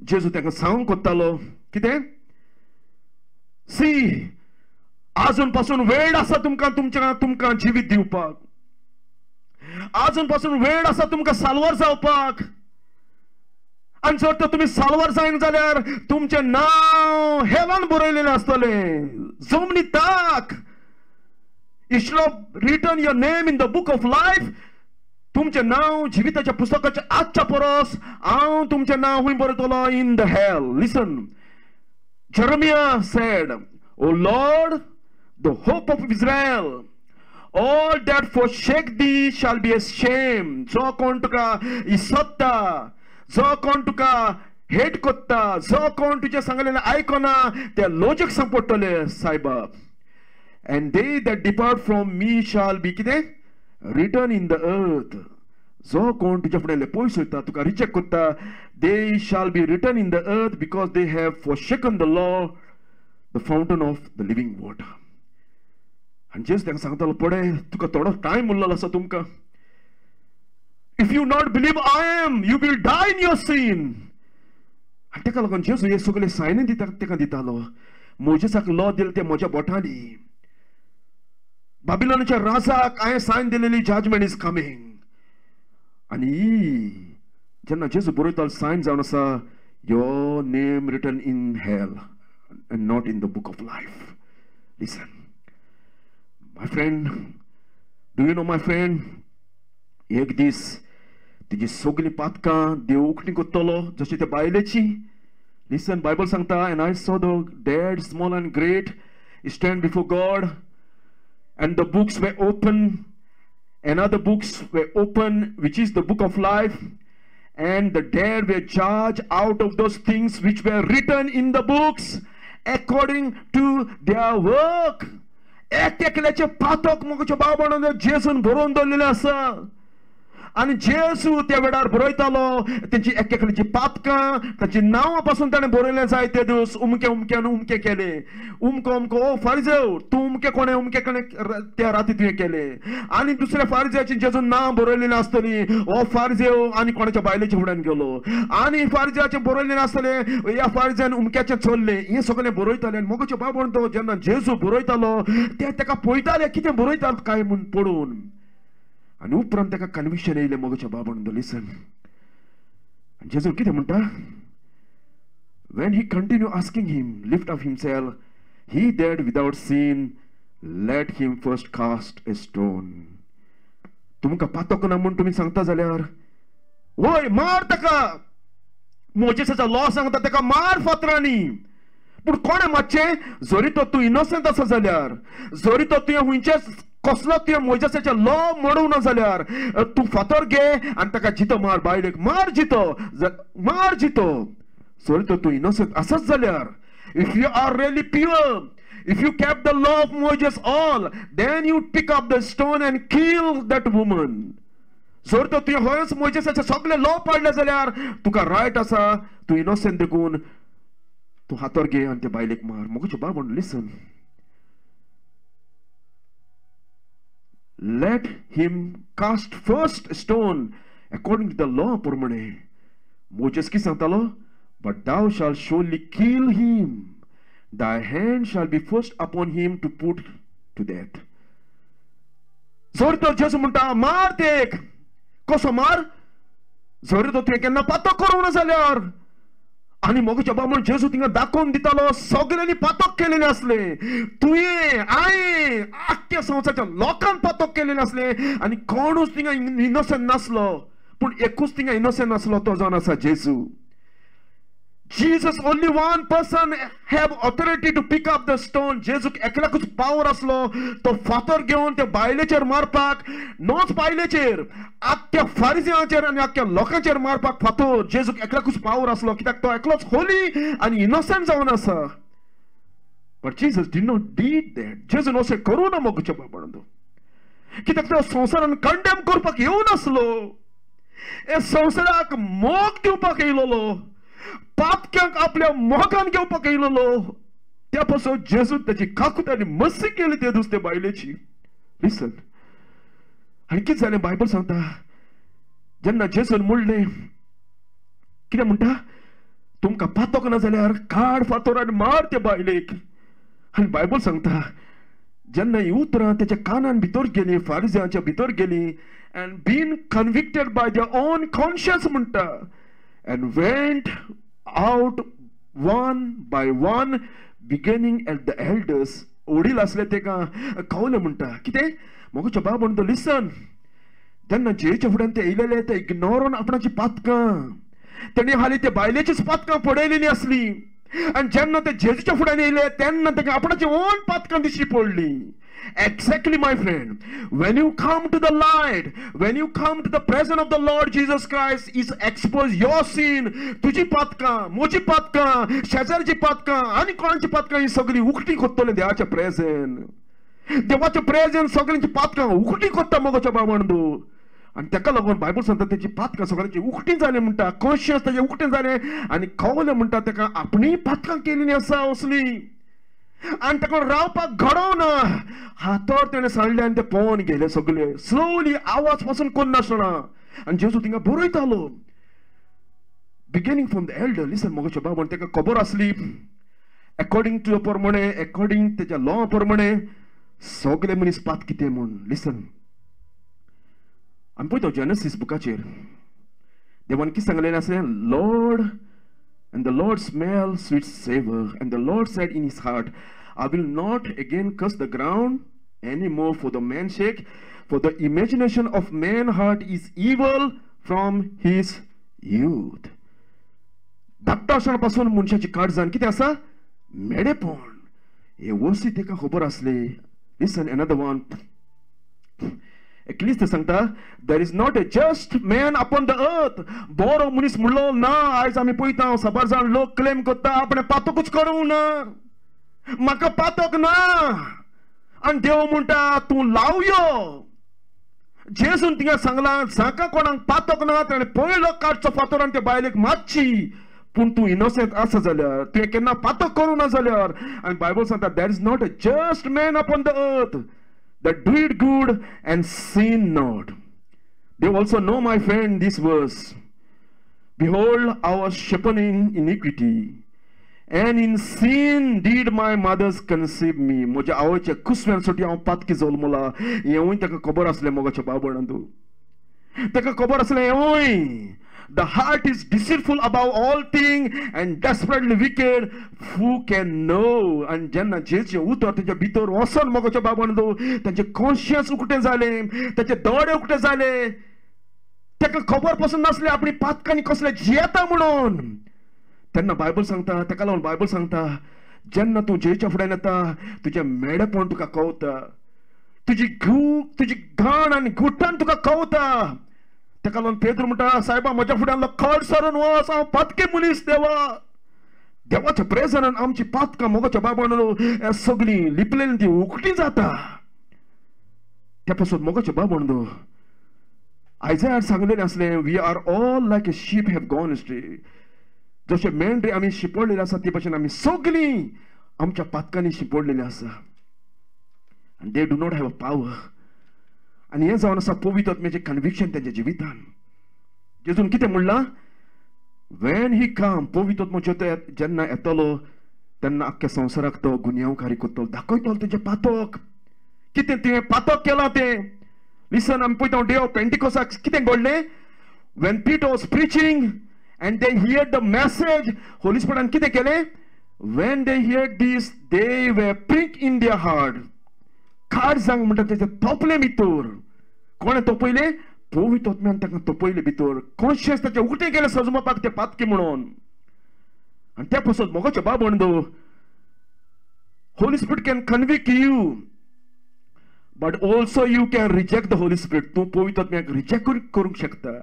जेजू ताका सांगूंक कोत्तालो कितें सी आजून पासून वेळ आसा तुमकां जिवीत दिवपाक आजून पासून वेळ आसा तुमकां साल्वार जावपाक आनी जर तर तुमी साल्वार जायना जाल्यार तुमचें नांव हेलान बरयलेलें आसतलें जमनीताक You should have written your name in the book of life. तुमचे नाव जिविताच्या पुस्तकाच्या आजच्या परस हांव तुमचे नाव हुंय बरयतलो in the hell. Listen. Jeremiah said, O Lord, the hope of Israel, all that forsake thee shall be ashamed. जो कोण तुका इसोत्ता, जो कोण तुका हेट कोत्ता, जो कोण तुजे सांगलेलें आयकना ते लोजीक सांपडटले सायबा. And they that depart from me shall be written in the earth. जो कोण तुज्या फुडें पयस वयता तुका रिजेक्ट कोत्ता they shall be written in the earth because they have forsaken the law, the fountain of the living water. आनी जेस ताका सांगतालो पळय तुका थोडो टायम उरलेलो आसा तुमकां if you not believe I am you will die in your sin. आनी ताका लागून जेस हे सगळे सायन ताका दितालो मोजेसाक लॉ दिले ते म्हज्या बोटांनी बाबिलोनाच्या राजाक हांवें सायन दिलेली जजमेंट इज कमिंग आनी जेन्ना जेजू बरयतालो सायन जावन आसा your name written in hell end not in the book of life. Listen my friend do you know my friend एक दीस तुजी सगळीं पातकां देव उक्ती कोत्तलो जशी त्या बायलेची. लिसन बायबल सांगता end I saw the dead small end great stand before God and the books were open and other books were open which is the book of life and the dead were judged out of those things which were written in the books according to their work. एकल्याचे पातक मोगाचे बाबण जेसून बरोवन दवरलेले आसा आनी जेसू त्या वेळार बरयतालो तेंची एकल्याची पातकां तांची नांवां पासून ताणें बरयलें जाय ते दीस उमक्यान उमके केले उमको ओ फारिजेव तूं उमके कोणे त्या राती तुवें केलें आनी दुसऱ्या फारिजेवाचें जेजून नांव बरयलेलें आसतली हो फारिजेव आनी कोणाच्या बायलेच्या फुड्यान गेलो आनी फारिजेवाचें बरयलेलें आसतलें ह्या फारिजेन उमक्याचें चल्लें हें सगळें बरयतालें आनी मोगाचें बाबण तो जेन्ना जेजू बरयतालो ते ताका पळयताले कितें बरयता काय म्हूण पळोवन आनी उपरांत ताका कन्विक्शन येयलें मोगाच्या बाबण लिसन जेजू कितें म्हणटा when he continued asking him lift up himself he that without sin let him first cast a stone. तुमकां पातक ना म्हूण तुमी सांगता जाल्यार वय मार ताका मोजेसाचो लॉ सांगता ताका मार फातरांनी पूण कोणें मातशें जरी तो तूं इनोसंट आसा जाल्यार जरी तो तुवें हुंयचे कसलो तुवें मोजेसाचे लॉ म्हणूंक ना जाल्यार तूं फातर घे आनी ताका जितो मार बायलेक मार जितो जरी तो तूं इनोसंट आसत जाल्यार if you are really pure if you kept the law of Moses all then you pick up the stone and kill that woman. जर तर तुवें खंयच मोजेसाचे सगळे लॉ पाडले जाल्यार तुका रायट आसा तूं इनोसेंट देखून तूं हातोर घे आनी ते बायलेक मार. मोगेचे बाब लिसन, let him cast first stone according to the law प्रमाणे. मोजेस कितें सांगतालो? But thou shalt surely kill him, thy hand shall be first upon him to put to death. जर तर जेजू म्हणटा मार तेक. कसो मार? जर तर तुवें केन्ना पातक करूंक ना जाल्यार. आनी मोगेच्या बाबा जेजू तिंगा दाखोवन दितालो सगळ्यांनी पातक केलेले असले. तुवें हांवें आख्ख्या संवसाराच्या लोकांक पातक केलेले असले आनी कोणूच तिंगा इनोसेंट नासलो. पूण एकूच तिंगा इनोसेंट नासलो, तो जावन आसा जेजू. Jesus, only one person have authority to pick up the stone. जेजूक एकल्याकूच पावर असलो तो फातर घेवन त्या बायलेचेर मारपाक. नोच बायलेचेर, आख्ख्या फारिझीयांचेर आनी आख्ख्या लोकांचेर मारपाक फातर जेजूक एकल्याकूच पावर असलो, कित्याक तो एकलोच होली आनी इनोसेंट जावन आसा. But Jesus did not did that. जेजून अशें करूं ना मोगेच्या बाबा. कित्याक तो संवसारान कंडेम करपाक येवन आसलो. हे संवसाराक मोग दिवपाक येयलोलो, पापक्यांक आपल्या मोगान घेवपाक येयलोलो. त्या पासून जेजून त्याची काकूत आनी मस्ती केली ते दुसरे बायलेची. लिसन, आनी कितें जालें बायबल सांगता, जेन्ना जेजून म्हणलें, कितें म्हणटा, तुमकां पातक ना जाल्यार काड फातर आनी मार ते बायलेक. आनी बायबल सांगता जेन्ना ही उतरां तेच्या कानान भितर गेली, फारिझीयांच्या भितर गेली, and been convicted by their own conscience म्हणटा, and went out one by one beginning at the elders. वडील असले तेका कळले म्हणटा. कितें? मोगेच्या बाब म्हणटा लिसन, जेन्ना जेच्या फुड्यान ते येयलेले ते इग्नोरून आपणाची पातकां, तेणी हाली ते बायलेचीच पातकां पडयलेली असली. आनी जेन्ना ते जेजूच्या फुड्यान येयले तेन्ना तेका आपणाची ओन पातकां दिश्टी पडली. Exactly, my friend. When you come to the light, when you come to the presence of the Lord Jesus Christ, is expose your sin. तुझी पातकां, मोजी पातकां, शेजारची पातकां आनी कोणाची पातकां ही सगळी उक्ती कोत्तले देवाचे प्रेजेंट. देवाचे प्रेजेंट सगळ्यांची पातकां उक्ती कोत्ता मोगोच्या बाबंदू. आनी तेका लागून बायबल सांगता तेची पातकां सगळ्यांची उक्ती जाली म्हणटा, कॉन्शियस तेजे उक्तें जालें आनी कळलें म्हणटा तेका आपणी पातकां केलेली आसा असली. आनी तेका रावपाक घडोवना. हातोर तेणें सांडले आनी ते पोवन गेले सगळे. स्लोली आवाज पासून कोण नासतना. आनी जेजू तिंगा बरयतालो बिगिनिंग फ्रॉम द एल्डर. लिसन मोगेच्या बाबा, तेका खबर आसली अकॉर्डिंग टू प्रमाणे, अकॉर्डिंग तेच्या लॉ प्रमाणे सगळे मनीस पात कितें म्हूण. लिसन, आमी पळयता जेनेसीस बुकाचेर देवान कितें सांगलेलें आसलें, Lord and the Lord smelled sweet savor, and the Lord said in his heart, I will not again curse the ground any more for the man's sake, for the imagination of man's heart is evil from his youth. धाकटो आसतनापासून मनशाची काळजान कितें आसा? मेडेपण. हे वस्ती तेका खबर आसली. Listen, another one. Ecclesiastes सांगता, there is not a just man upon the earth. बरो मनीस म्हणलो ना. आयज आमी पळयता सबार जाण लोक क्लेम करता आपणे पातकूच करूंक ना, म्हाका पातक ना. आनी देव म्हणटा तूं लावयो. जेजून तिंगा सांगला जाका कोणाक पातक ना ताणें पयलो काडचो फातर आनी ते बायलेक मारची. पूण तूं इनोसेंट आसा जाल्यार, तुवें केन्ना पातक करूं ना जाल्यार. आनी बायबल सांगता there is not a just man upon the earth that do it good and sin not. They also know, my friend, this verse. Behold, I was shapen in iniquity, and in sin did my mothers conceive me. म्हज्या आवयच्या कुसव्यान हांव पातकी जल्मला. हेवूय ताका खबर आसलें मोगाच्या बाबणांतू. ताका खबर आसलें हेवूय. The heart is deceitful above all things and desperately wicked. Who can know? And जेन्ना जेचे उतर तेच्या भितर वचून मोगाच्या बाबणांतू तांचे कॉन्शियस उकतें जालें, ताचे दोळे उकते जाले. ताका खबर पासून नासलें आपणी पातकांनी कसले जियेता म्हणून. तेन्ना बायबल सांगता, ताका लागून बायबल सांगता जेन्ना तूं जेच्या फुड्यान येता तुजें मेडेपण तुका कळटा, तुजी घाण आनी गुट्टान तुका कळटा. ताका लागून पेद्र म्हणटा सायबा म्हज्या फुड्यान खड सरून वच, हांव पातकी मनीस देवा. देवाच्या प्रेजनान आमची पातकां मोगाच्या बाबा सगळी लिपलेली ती उकटी जाता. त्या पासून मोगाच्या बाबा आयजायार सांगलेले असले, we are all like a sheep have gone astray. जशे मेंढरे आमी शिपडलेले आसा ते भाशेन आमी सगळीं आमच्या पातकांनी शिपडलेली आसा. And they do not have a power. आणि हे जावन आसा पवित्र आत्म्याचे कन्विक्शन त्यांच्या जिवितान. जेजून कितें म्हणलां, when he come, पवित्र आत्मा जेन्ना येतलो तेन्ना अख्ख्या संवसाराक तो गुन्यांवकारी करतलो, दाखयतलो तेजे पातक. कितें ते पातक केलां तें. लिसन, आमी पळयता डे ऑफ पेंटिकोस्टाक कितें घडलें. when Peter was preaching and they heard the message, Holy Spirit कितें केलें. when they heard this, they were pricked in their heart. खार सांग म्हणटा तेजे तोपले भितर. कोणे तोपयले. पवित्र आत्म्यान ताका तोपयले भितर. कॉन्शियस ताचे उकटे गेले सजमपाक ते पातकी म्हणून. आणि त्या पासून मोगाचे बाब म्हणदो, Holy Spirit can convict you, but also you can reject the Holy Spirit. तू पवित्र आत्म्याक रिजेक्ट करूंक शकता.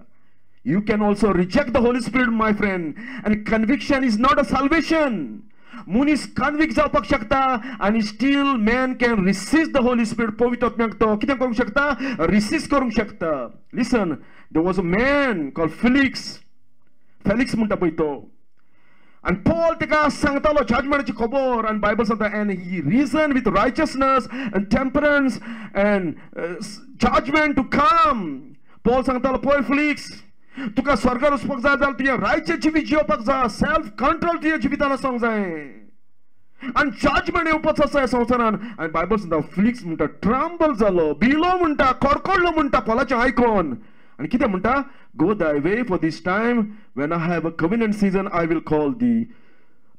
You can also reject the Holy Spirit, my friend. And conviction is not a salvation. मुनीस कन्विक्ट जावपाक शकता आणि still man can resist the holy spirit. पवित्र आत्म्याक तो कितें करूंक शकता. रिसिस्ट करूंक शकता. Listen, there was a man called Felix म्हणटा पळय तो. आणि पॉल तेका सांगतालो जजमेंटाची खबर. आणि बायबल सांगता, and he reasoned with righteousness and temperance and judgment to come. Paul सांगतालो, पळय फेलिक्स, तुका स्वर्गार वचपाक जाय जाल्यार तुजें रायचें जिवीत जियोवपाक जाय. सेल्फ कंट्रोल तुज्या जिवितान आसूंक जाय आनी जजमेंट येवपाचो आसा ह्या संवसारान. आनी बायबल सांगता फेलिक्स म्हणटा ट्रम्बल जालो, भिलो म्हणटा, कडकडलो म्हणटा पॉलाचें आयकून. आनी कितें म्हणटा, go thy way for this time when I have a convenient season I will call thee.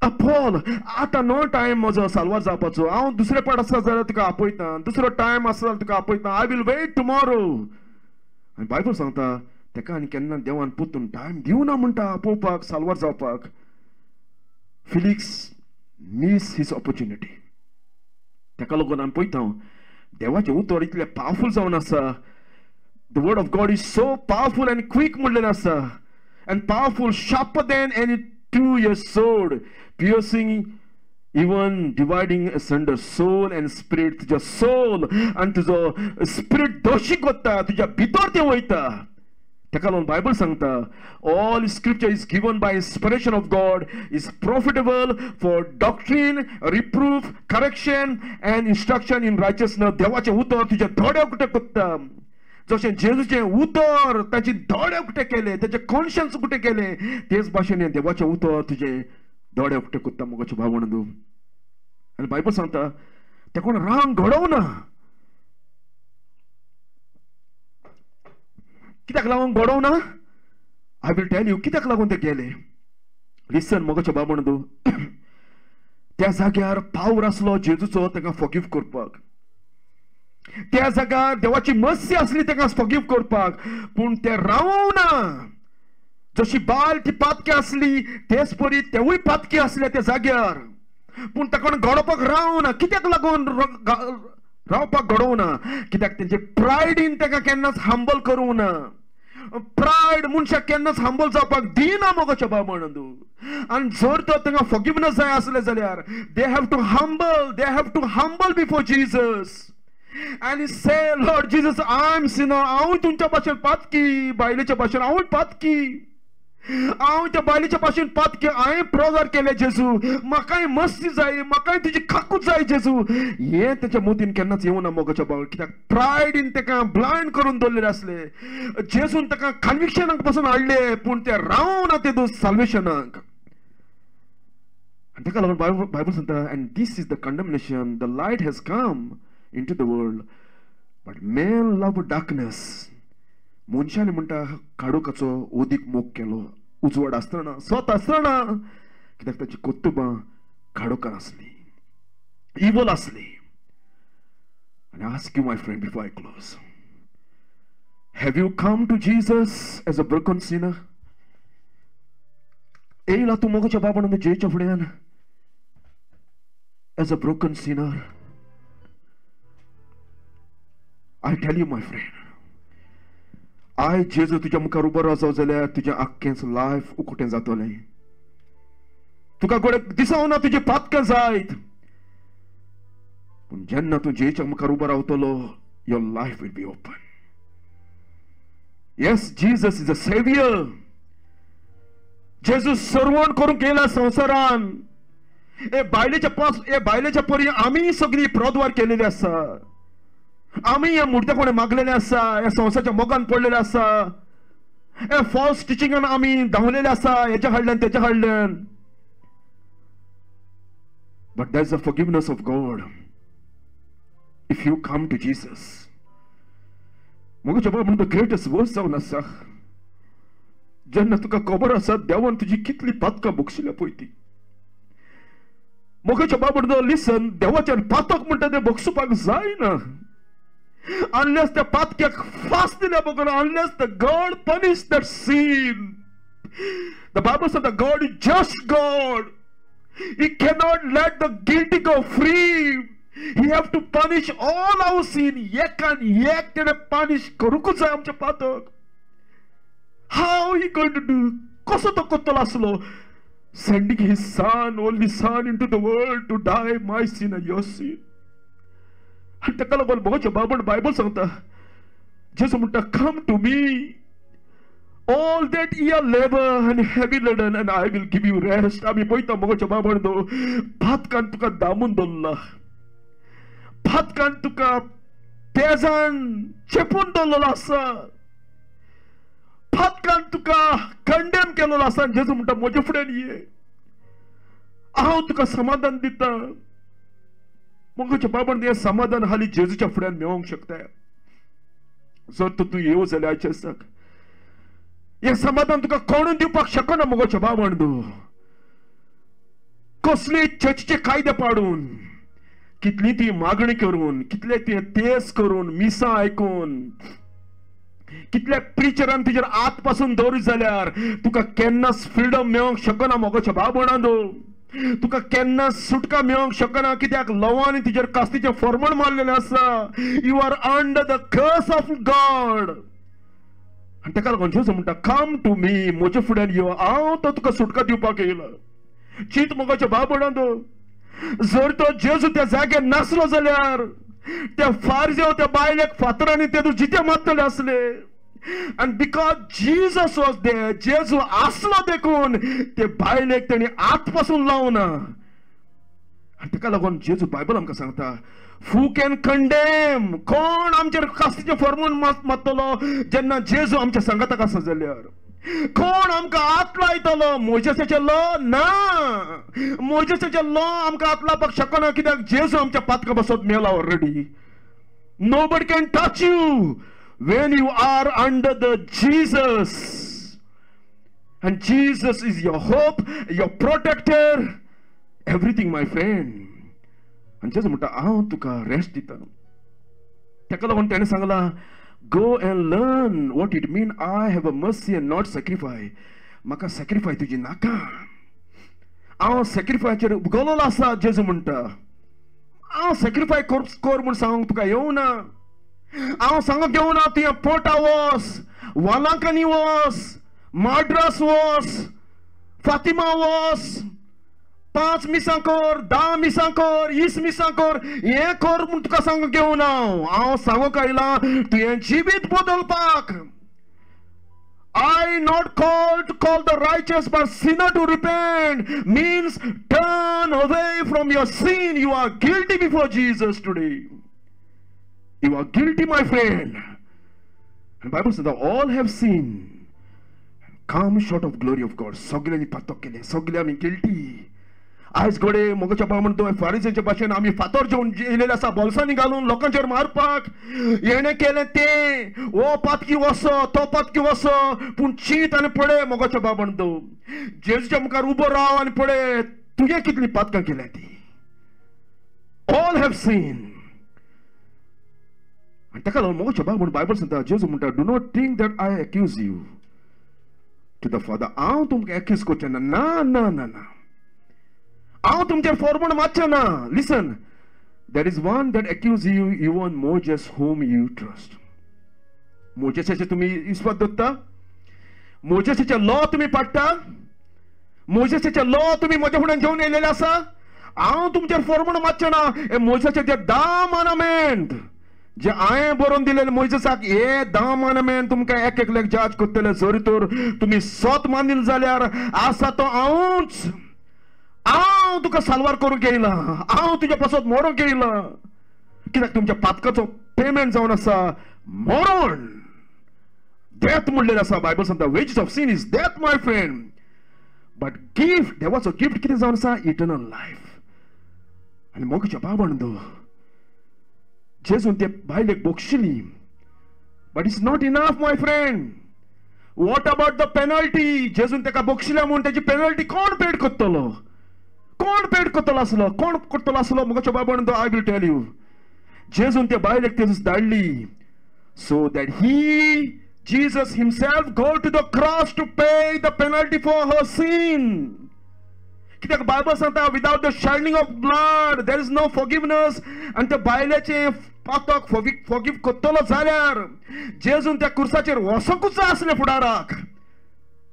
Paul, आतां नो टायम म्हजो साल्वार जावपाचो. हांव दुसरे पाट आसा जाल्यार तुका आपयता, दुसरो टायम आसा जाल्यार तुका आपयता. I will wait tomorrow. आनी बायबल सांगता तेका आनी केन्ना देवान पोतून टायम दिवना म्हणटा आपोवपाक, साल्वार जावपाक. Felix miss his opportunity. तेका लागून आमी पळयता देवाचें उतर इतलें पावरफूल जावन आसा. The word of God is so powerful and quick म्हणलेलें आसा. And powerful, sharper than any 2-edged sword, piercing even dividing asunder soul and spirit. तुज्या सोल आनी तुजो स्पिरीट दोशी कोत्ता, तुज्या भितर तें वयता. तेका लागून बायबल सांगता, all scripture is given by inspiration of God, is profitable for doctrine, reproof, correction and instruction in righteousness. देवाचें उतर तुज्या दोळे उक्ते कोत्ता. जशें जेजूचें उतर ताचे दोळे उक्ते केले, ताचे कॉन्शियन्स उक्ते केले, तेच भाशेन देवाचें उतर तुजे दोळे उक्ते कोत्ता मोगाचे भाव म्हणून. आनी बायबल सांगता ते कोण रांग घडोवना. कित्याक लागून घडोवना. आय विल टेल यू कित्याक लागून ते गेले. लिसन मोगाचे बाब म्हणून, त्या जाग्यार पावर आसलो जेजूचो ताका फॉरगिव करपाक. त्या जाग्यार देवाची मर्सी आसली ताका फॉरगिव करपाक. पूण ते रावना. जशी बाल ती पातकी आसली तेच परी तेवूय पातकी आसले त्या जाग्यार. पूण ताका घडोवपाक रावना. कित्याक लागून रावपाक घडोवना. कित्याक तेंचे प्रायडीन ताका केन्नाच हंबल करूंक ना. प्रायड मनशाक केन्नाच हंबल जावपाक दिना मोगाचे बाब म्हणून. आनी जर तर तांकां फॉरगिवनेस जाय आसले जाल्यार they have to humble before Jesus and say, Lord Jesus, I am sinner. हांव तुमच्या भाशेन पातकी, बायलेच्या भाशेन हांवूय पातकी. हांव त्या बायलेच्या भाशेन पातकी. हांवें प्रोजार केले जेजू. म्हाकाय मस्ती जाय, म्हाकाय तुजी खाकूच जाय जेजू. हे तेच्या मोतीन केन्नाच येवना मोगाच्या बाबा. कित्याक प्रायडीन ताका ब्लायंड करून दवरलेले आसले. जेजून ताका कन्विक्शनाक पासून हाडले, पूण ते रावना ते साल्वेशनाक. आनी ताका लागून बायबल सांगता, and this is the condemnation, the light has come into the world, but men love darkness. मनशाने म्हणटा काडोकाचो ओदीक मोग केलो. उजवाड आसतना, स्वत आसतना. कित्याक ताची कुटुंबां काडोकार आसली, इवल आसली. And I ask you, my friend, before I close, have you come to Jesus as a broken sinner? येयला तूं मोगाच्या बाबान जेच्या फुड्यान as a broken sinner? I tell you, my friend, I जेजू तुज्या मुखार उबो रावचो जाल्यार तुजें आख्खेंच लायफ उकतें जातलें. तुका गोडे दिसवना तुजी पातकां जायत, पूण जेन्ना तूं जेच्या मुखार उबो रावतलो, your life will be open. Yes, Jesus is a savior. जेजू सर्वण करून गेला संसारान. ए बायलेच्या परी आम्ही सगळी प्रद्वार केलेली असा. आम्ही या मूर्त्या कोणी मागलेले असा, या संसाराच्या मोगान पडलेले असा, या फॉल्स टिचिंगान आम्ही धावलेले असा, याच्या हाडल्यान त्याच्या हाडल्यान. But there's a forgiveness of God if you come to Jesus. मोगच्या बाबा म्हणतो ग्रेटेस्ट वर्स जावन आसा. जेन्ना तुका खबर आसा देवान तुजी कितली पातकां बक्षिल्या पळय ती. मोगच्या बाबा म्हणतो लिसन, देवाच्यान पातक म्हणटा ते बक्षुपाक जायना. Unless the patyak fast unless the God punish that sin. The Bible said that God is just God. He cannot let the guilty go free. He have to punish all our sin. Yekan yek tene punish karukuza amche patak. How he going to do? Koso to kotolaslo, sending his son, only son, into the world to die my sin and your sin. आणि त्या काला बघायच्या बाबा Bible सांगता जेसू म्हणटा come to me all that you are labour and heavy laden and I will give you rest. आम्ही पळयता बघायच्या बाबा म्हणतो भातकान तुका दामून दवरला, भातकान तुका तेजान चेपून दवरलेलो आसा, भातकान तुका कंडेम केलेलो आसा. जेसू म्हणटा म्हजे फुड्यान ये, हांव तुका समाधान दिता. मोगच्या बाबान हे समाधान हाली जेजूच्या फुड्यान मेळोंक शकता. जर तूं येवं जाल्यार आयचे दिसाक हे समाधान तुका कोणूय दिवपाक शकना. मोगच्या बाबान तूं कसले चर्चीचे कायदे पाडून, कितली ती मागणी करून, कितले ती तेस करून, मिसां आयकून, कितल्या प्रिचरान तुजेर आत पासून दवरीत जाल्यार तुका केन्नाच फ्रीडम मेळोंक शकना. मोगच्या बाबान तुका केन्ना सुटका मेळोंक शकना. कित्याक लवांनी तुजेर कास्तीचे फॉर्मल मारलेले आसा. You are under the curse of God. आनी ताका लागून जेजू म्हणटा कम टू मी, म्हजे फुड्यान यो, हांव तो तुका सुटका दिवपाक येयला. चिंत मोगाच्या बाबडांतो, जर तो जेजू त्या जाग्यार नासलो जाल्यार त्या फारजेव त्या बायलेक फातरांनी तेतून जिते मारतले असले. And because Jesus was there, जेजू आसलो देखून ते बायलेक तेणी आत पासून लावना. आनी ताका लागून जेजू बायबल आमकां सांगता हू कॅन कंडेम, कोण आमचेर कास्तीचे फॉर्मून मारतलो जेन्ना जेजू आमच्या संगताक आसा जाल्यार. कोण आमकां आत लायतलो? मोजेसाचे लॉ ना. मोजेसाचे लॉ आमकां आत लावपाक शकना, कित्याक जेजू आमच्या पातका बसत मेला already. Nobody can touch you when you are under the Jesus. And Jesus is your hope, your protector, everything, my friend. And जेजू म्हणटा हांव तुका रेस्ट दिता. ताका लागून ताणें सांगला go and learn what it mean I have a mercy and not sacrifice. म्हाका sacrifice तुजी नाका, हांव सॅक्रिफायचेर उगवलेलो आसा. जेजू म्हणटा हांव सॅक्रिफाय कर म्हूण सांगूंक तुका येवना. हांव सांगूंक येवना तुवें पोटा वच, वालांकानी वच, माड्रास वच, फातिमा वच, 5 मिसां कर, 10 मिसां कर, 20 मिसां कर, हें कर म्हूण तुका सांगूंक येवना. हांव सांगूंक आयलां तुवें जिवीत बदलपाक. I not called to call the righteous but sinner to repent means turn away from your sin. You are guilty before Jesus today. You are guilty, my friend. And the Bible says that all have sinned and come short of glory of God. सगळ्यांनी पातक केले, सगळे आमी guilty. आज घोडे मोगाच्या बाबा म्हणतो फारिसांच्या भाशेन आमी फातर घेवन येयलेले आसा बोल्सांनी घालून लोकांचेर मारपाक. हेणे केलें तें, हो पातकी वसो, तो पातकी वसो. पूण चिंत आनी पळय मोगाच्या बाबा म्हणतो जेजूच्या मुखार उबो राव आनी पळय तुवें कितली पातकां केल्या ती. All have seen. आनी ताका लागून मोगाच्या बाबा म्हणून बायबल सांगता जेजू म्हणटा do not think that I accuse you to the Father. हांव तुमकां एक्यूज करचें ना. ना ना ना ना, हांव तुमचेर फॉर्मण मारचें ना. Listen, there is one that accuse you, even Moses whom you trust. मोजेसाचे तुमी विश्वास दवरता? मोजेसाचे लॉ तुमी पाडटा? मोजेसाचे लॉ तुमी म्हज्या फुड्यान घेवन येयलेले आसा? हांव तुमचेर फॉर्मण मारचें ना. हे मोजेसाचे जे 10 मानमेंट जे हांवें बरोवन दिलेले मोइसेसाक हे 10 मानमेंट तुमकां एक एकल्याक जज करतले जरी तर तुम्ही स्वत मानिल जाल्यार आसा तो हांव तुका साल्वार करूंक येयला, हांव तुज्या पासत मरोंक येयला, कित्याक तुमच्या पातकाचो पेमेंट जावन आसा मरण, डेथ म्हणलेलें आसा. बायबल सांगता wedges of sin is death my friend, but gift देवाचो गिफ्ट कितें जावन आसा इटर्नल लायफ. आनी मोगच्या भावंडो जेजून ते बायलेक बोगशिली, but it's not enough my friend. What about the penalty? जेजून ताका बोगशिल्या म्हणून त्याची पेनल्टी कोण पेड करतलो? कोण पेड करतलो आसलो? कोण करतलो आसलो? मोगच्या भावंडो आय विल टेल यू. जेजून ते बायलेक तेजूस धाडली so that Jesus himself go to the cross to pay the penalty for her sin. कित्याक बायबल सांगता without the shedding of blood there is no forgiveness. आणि त्या बायलेचे पातक फॉरगिव करतलो जाल्यार जेजून त्या कुर्साचेर वसोंकूच आसले फुडाराक.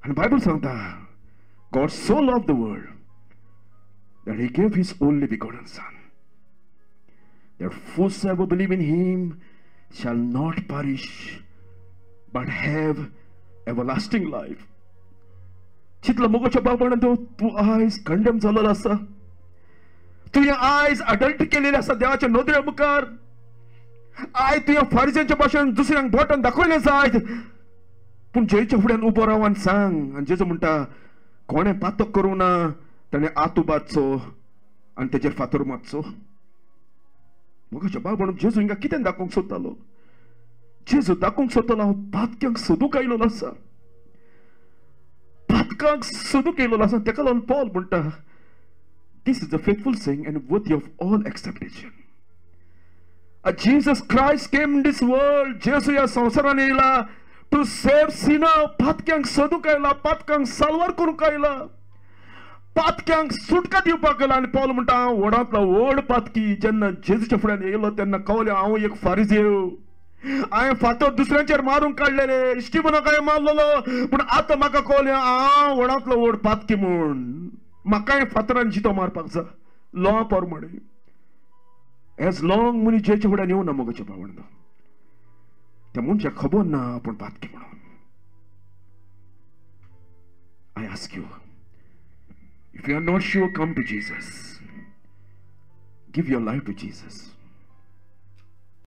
आणि बायबल सांगता God so loved the world that he gave his only begotten son, that whosoever believe in him shall not perish but have everlasting life. चितला मोगोच्या बाबा तू आयज कंडेम जाल्लो आसा, तुवें आयज अडल्ट केलेली आसा देवाच्या नदरे मुखार. आयज तुवें फारिजांच्या भाशेन दुसऱ्यांक बोटान दाखयलें जायत, पूण जेजूच्या फुड्यान उबो राव आनी सांग. आनी जेजू म्हणटा कोणें पातक करूं ना ताणें आतू बाजचो आनी तेजेर फातर मारचो. मोगोच्या बाबा जेजू हिंगा कितें दाखोवंक सोदतालो? जेजू दाखोवंक सोदतालो हांव पातक्यांक सोदूंक आयिल्लो आसा, पातकांक सोदूंक आयिल्लो आसा. तेका लागून पॉल म्हणटा this is a faithful saying and worthy of all acceptation. Jesus Christ came in this world. जेजू ह्या संवसारान येयला to save sinner. पातक्यांक सोदूंक आयला, पातक्यांक साल्वार करूंक आयला, पातक्यांक सुटका दिवपाक आयला. आनी पॉल म्हणटा हांव व्हडांतलो व्हड पातकी. जेन्ना जेजूच्या फुड्यान येयलो तेन्ना कळलें हांव एक फारिजेव. हांवें फातर दुसऱ्यांचेर मारूंक काडलेले, इश्टिबनाक हांवें मारलेलो, पूण आतां म्हाका कळलें हांव व्हडांतलो व्हड पातकी म्हूण. म्हाकाय फातरान जितो मारपाक जाय लॉ प्रमाणे. एज लॉंग मनीस जेच्या फुड्यान येवं ना मोगोच्या भावंडो, त्या मनशाक खबर ना आपूण पातकी म्हणून. I ask you, if you are not sure, come to Jesus. Give your life to Jesus.